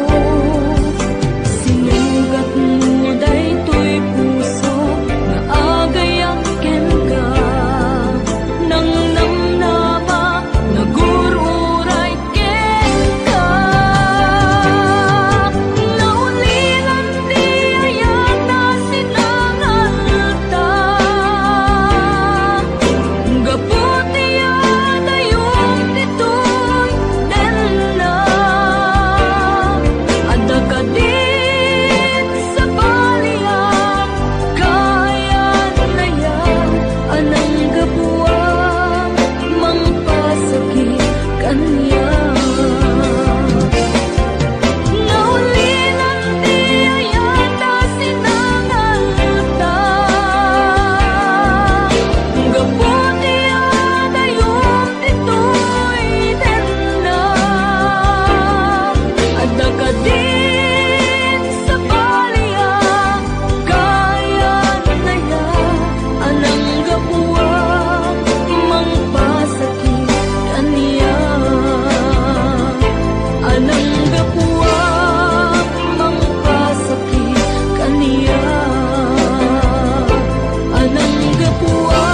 Sinugat mo daytoy puso nga agayang ken ka nang namnama nagururay ken ka naulilan di ayata sinangalta gaputi adayom ditoy nanda adda ka din sa baliya kayan layan anang kapuwa mangpasakit kaniya naulilan di ayata sinangalta gaputi adayom ditoy nanda adda ka din sa baliya kayan layan anang kapuwa mangpasakit kaniya anang kapuwa mangpasakit kaniya anang kapuwa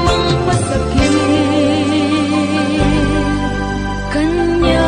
mangpasakit kaniya.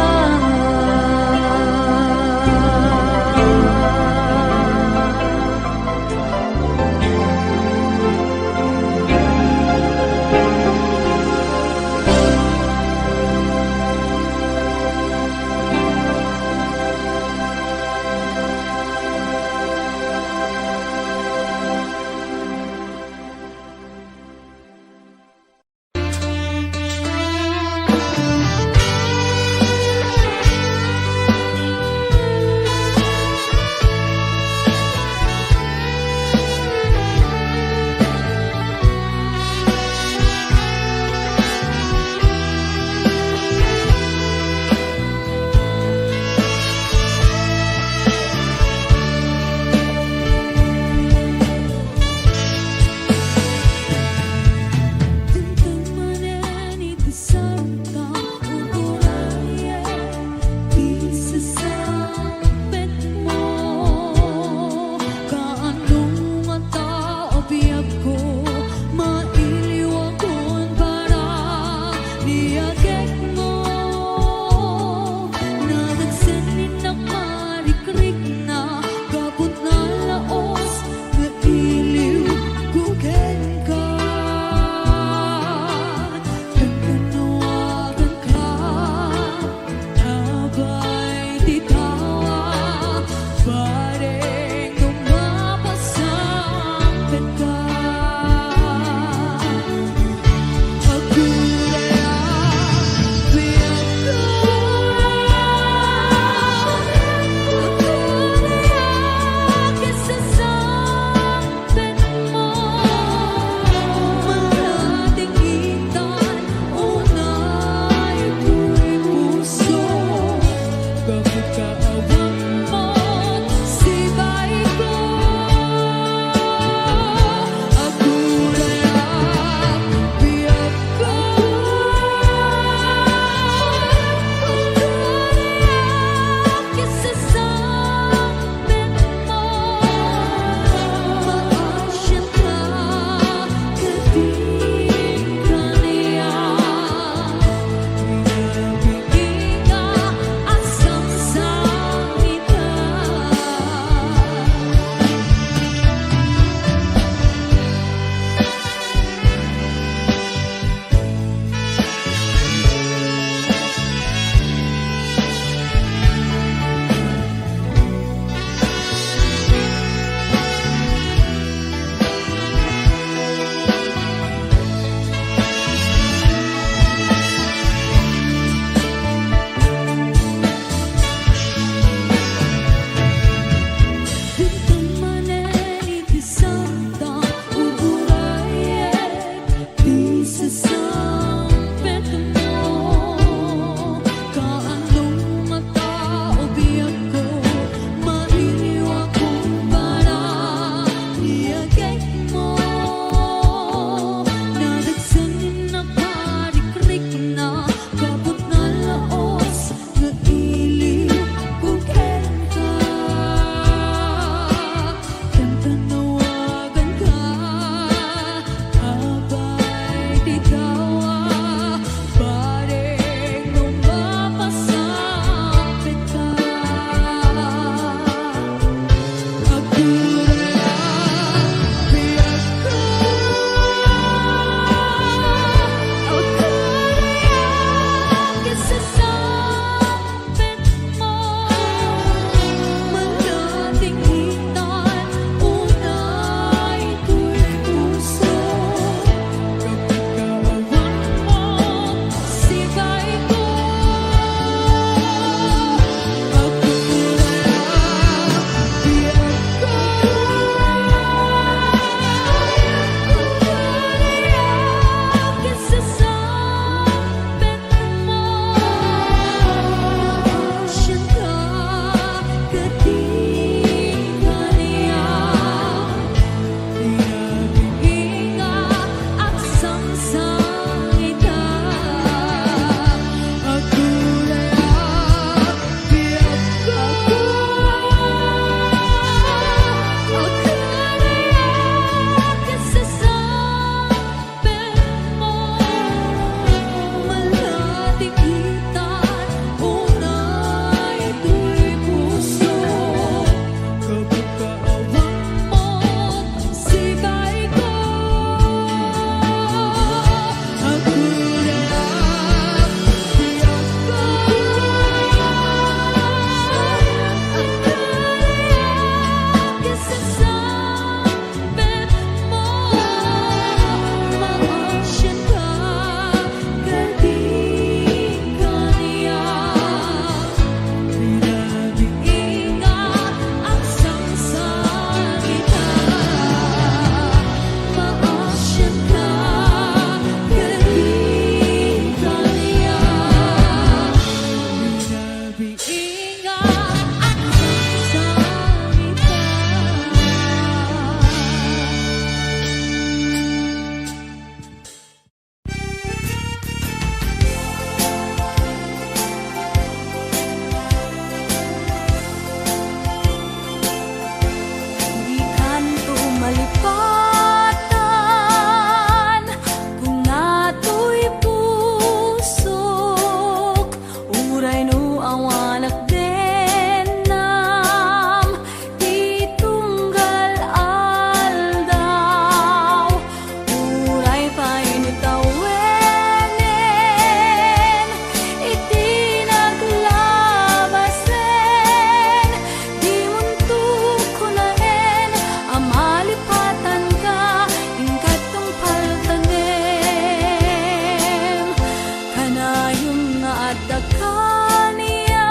dakaniyak,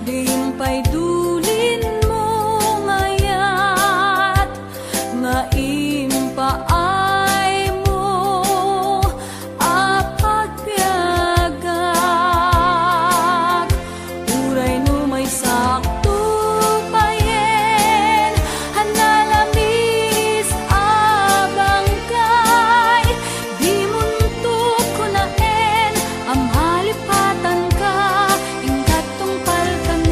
diimpay dulin mo ngayat, nga impaay mo apagpiagak. Uray no may sakto payen, hanalamis abang kay, di muntok ko naen, amhalipatan ka, ingkat tungpal kanem.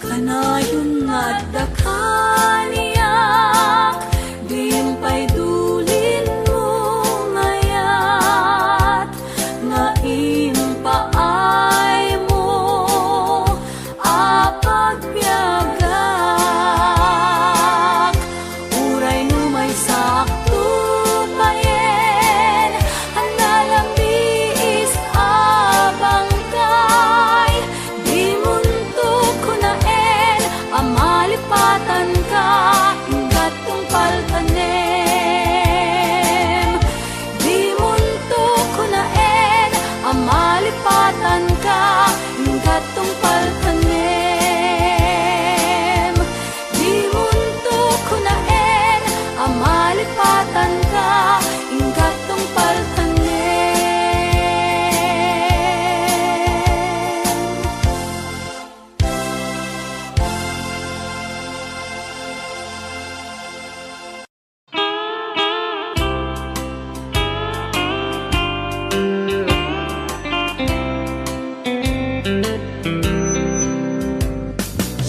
Kanayon nga dakaniyak, diimpay dulin mo ngayat, nga impaay mo apagpiagak. Uray no may sakto payen, hanalamis abang kay, di muntok ko naen, amalipatan ka, ingkat tungpal kanem. Di muntok ko naen, amalipatan ka, ingkat tungpal kanem. Di muntok ko naen, amalipatan ka, ingkat tungpal kanem.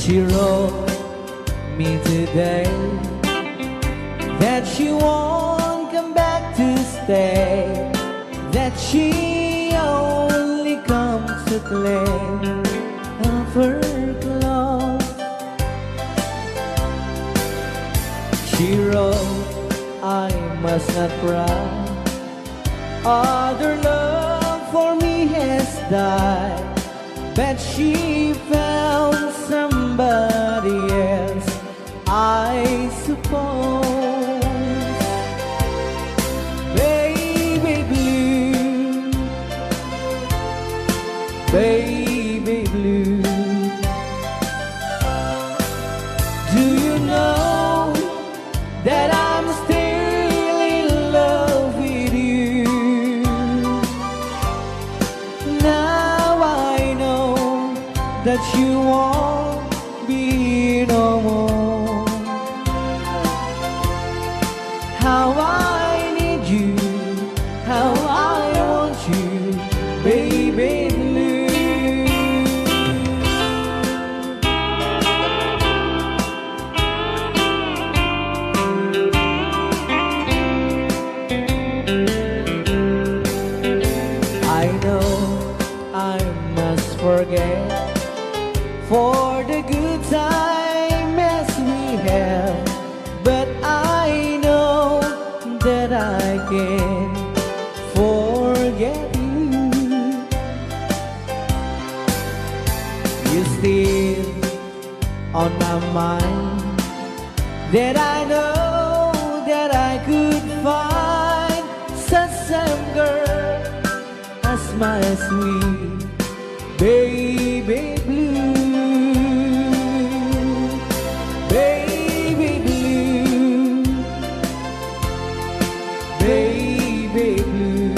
She wrote me today that she won't come back to stay, that she only comes to claim of her clothes. She wrote, I must not cry, other love for me has died, but she found somebody else, I suppose. Baby blue, baby blue, do you know that I'm still in love with you? Now I know that you won't be no more. How I need you, how I want you, baby blue. I know I must forget for the good time as we have, but I know that I can forget you. You're still on my mind, that I know that I could find such a girl as my sweet baby blue. Baby blue, baby blue.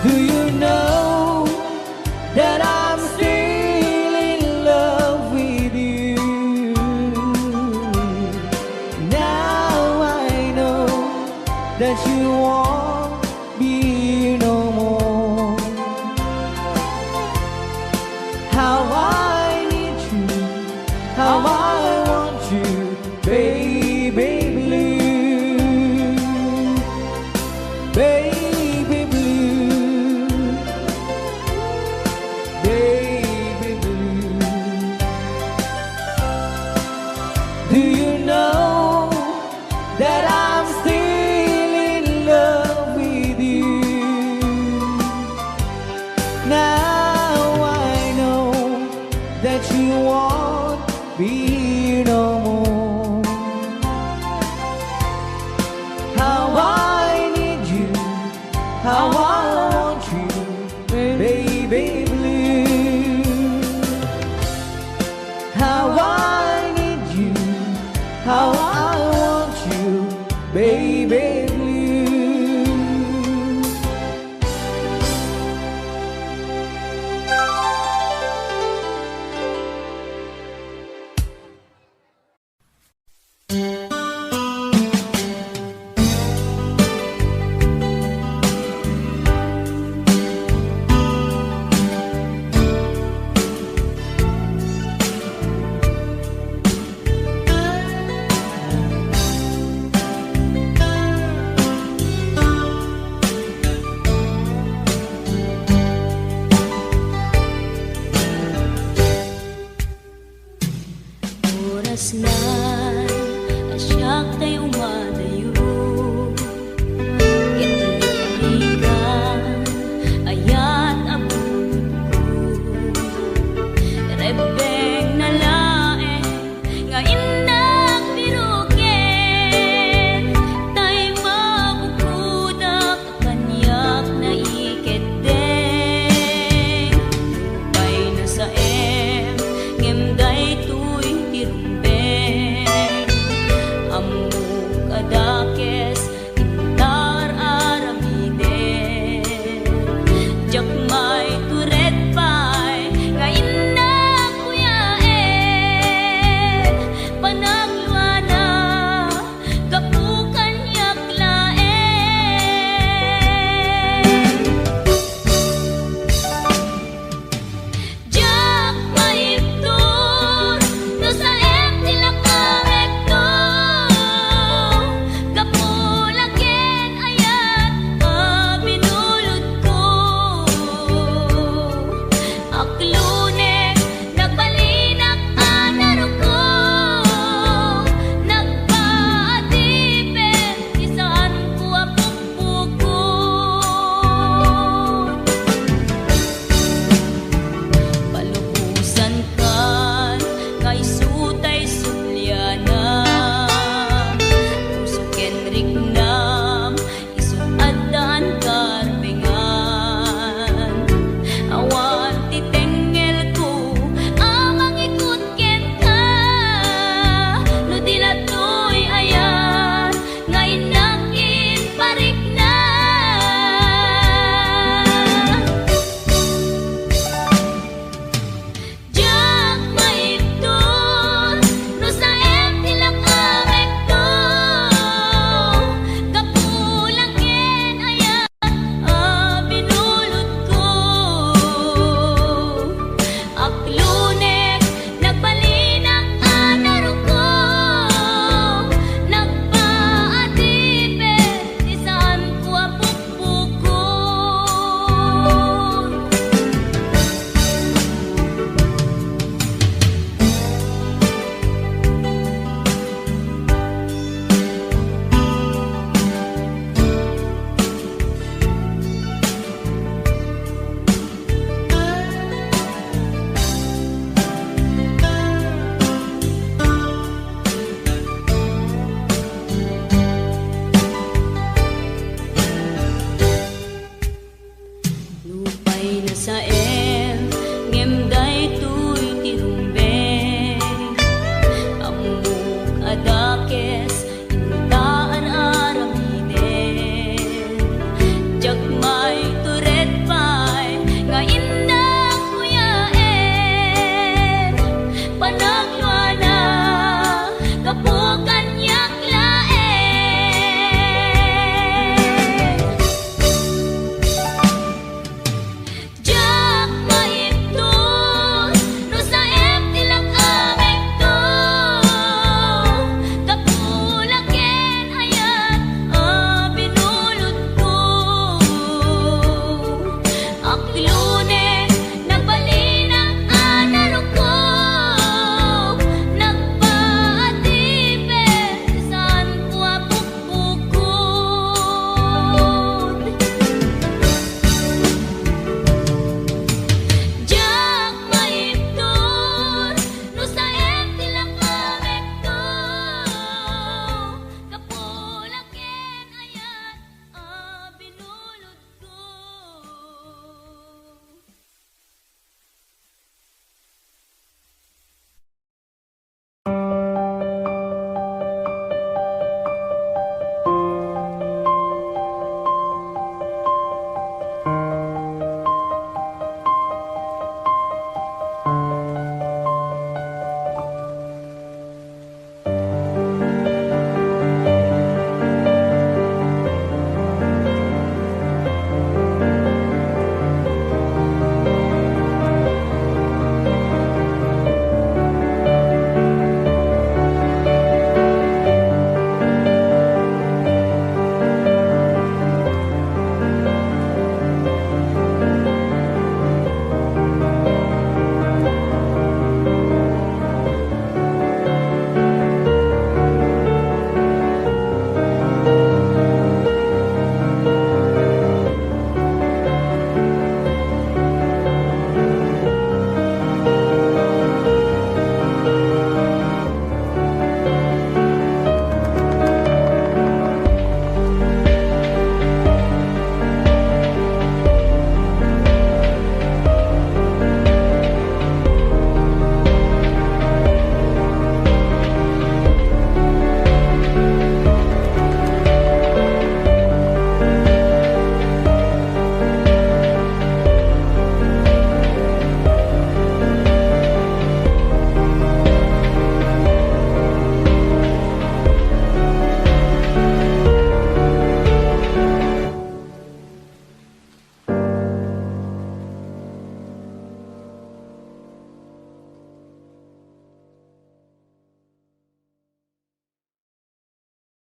Do you know that I'm still in love with you? Now I know that you won't be no more. How I need you, how I want you, baby blue, baby blue, baby blue. Do you know that I'm still in love with you? Now I know that you won't be here no more. How I need you, how I want you, baby blue. How I need you, how I want you, baby blue. Oras na siyang tayo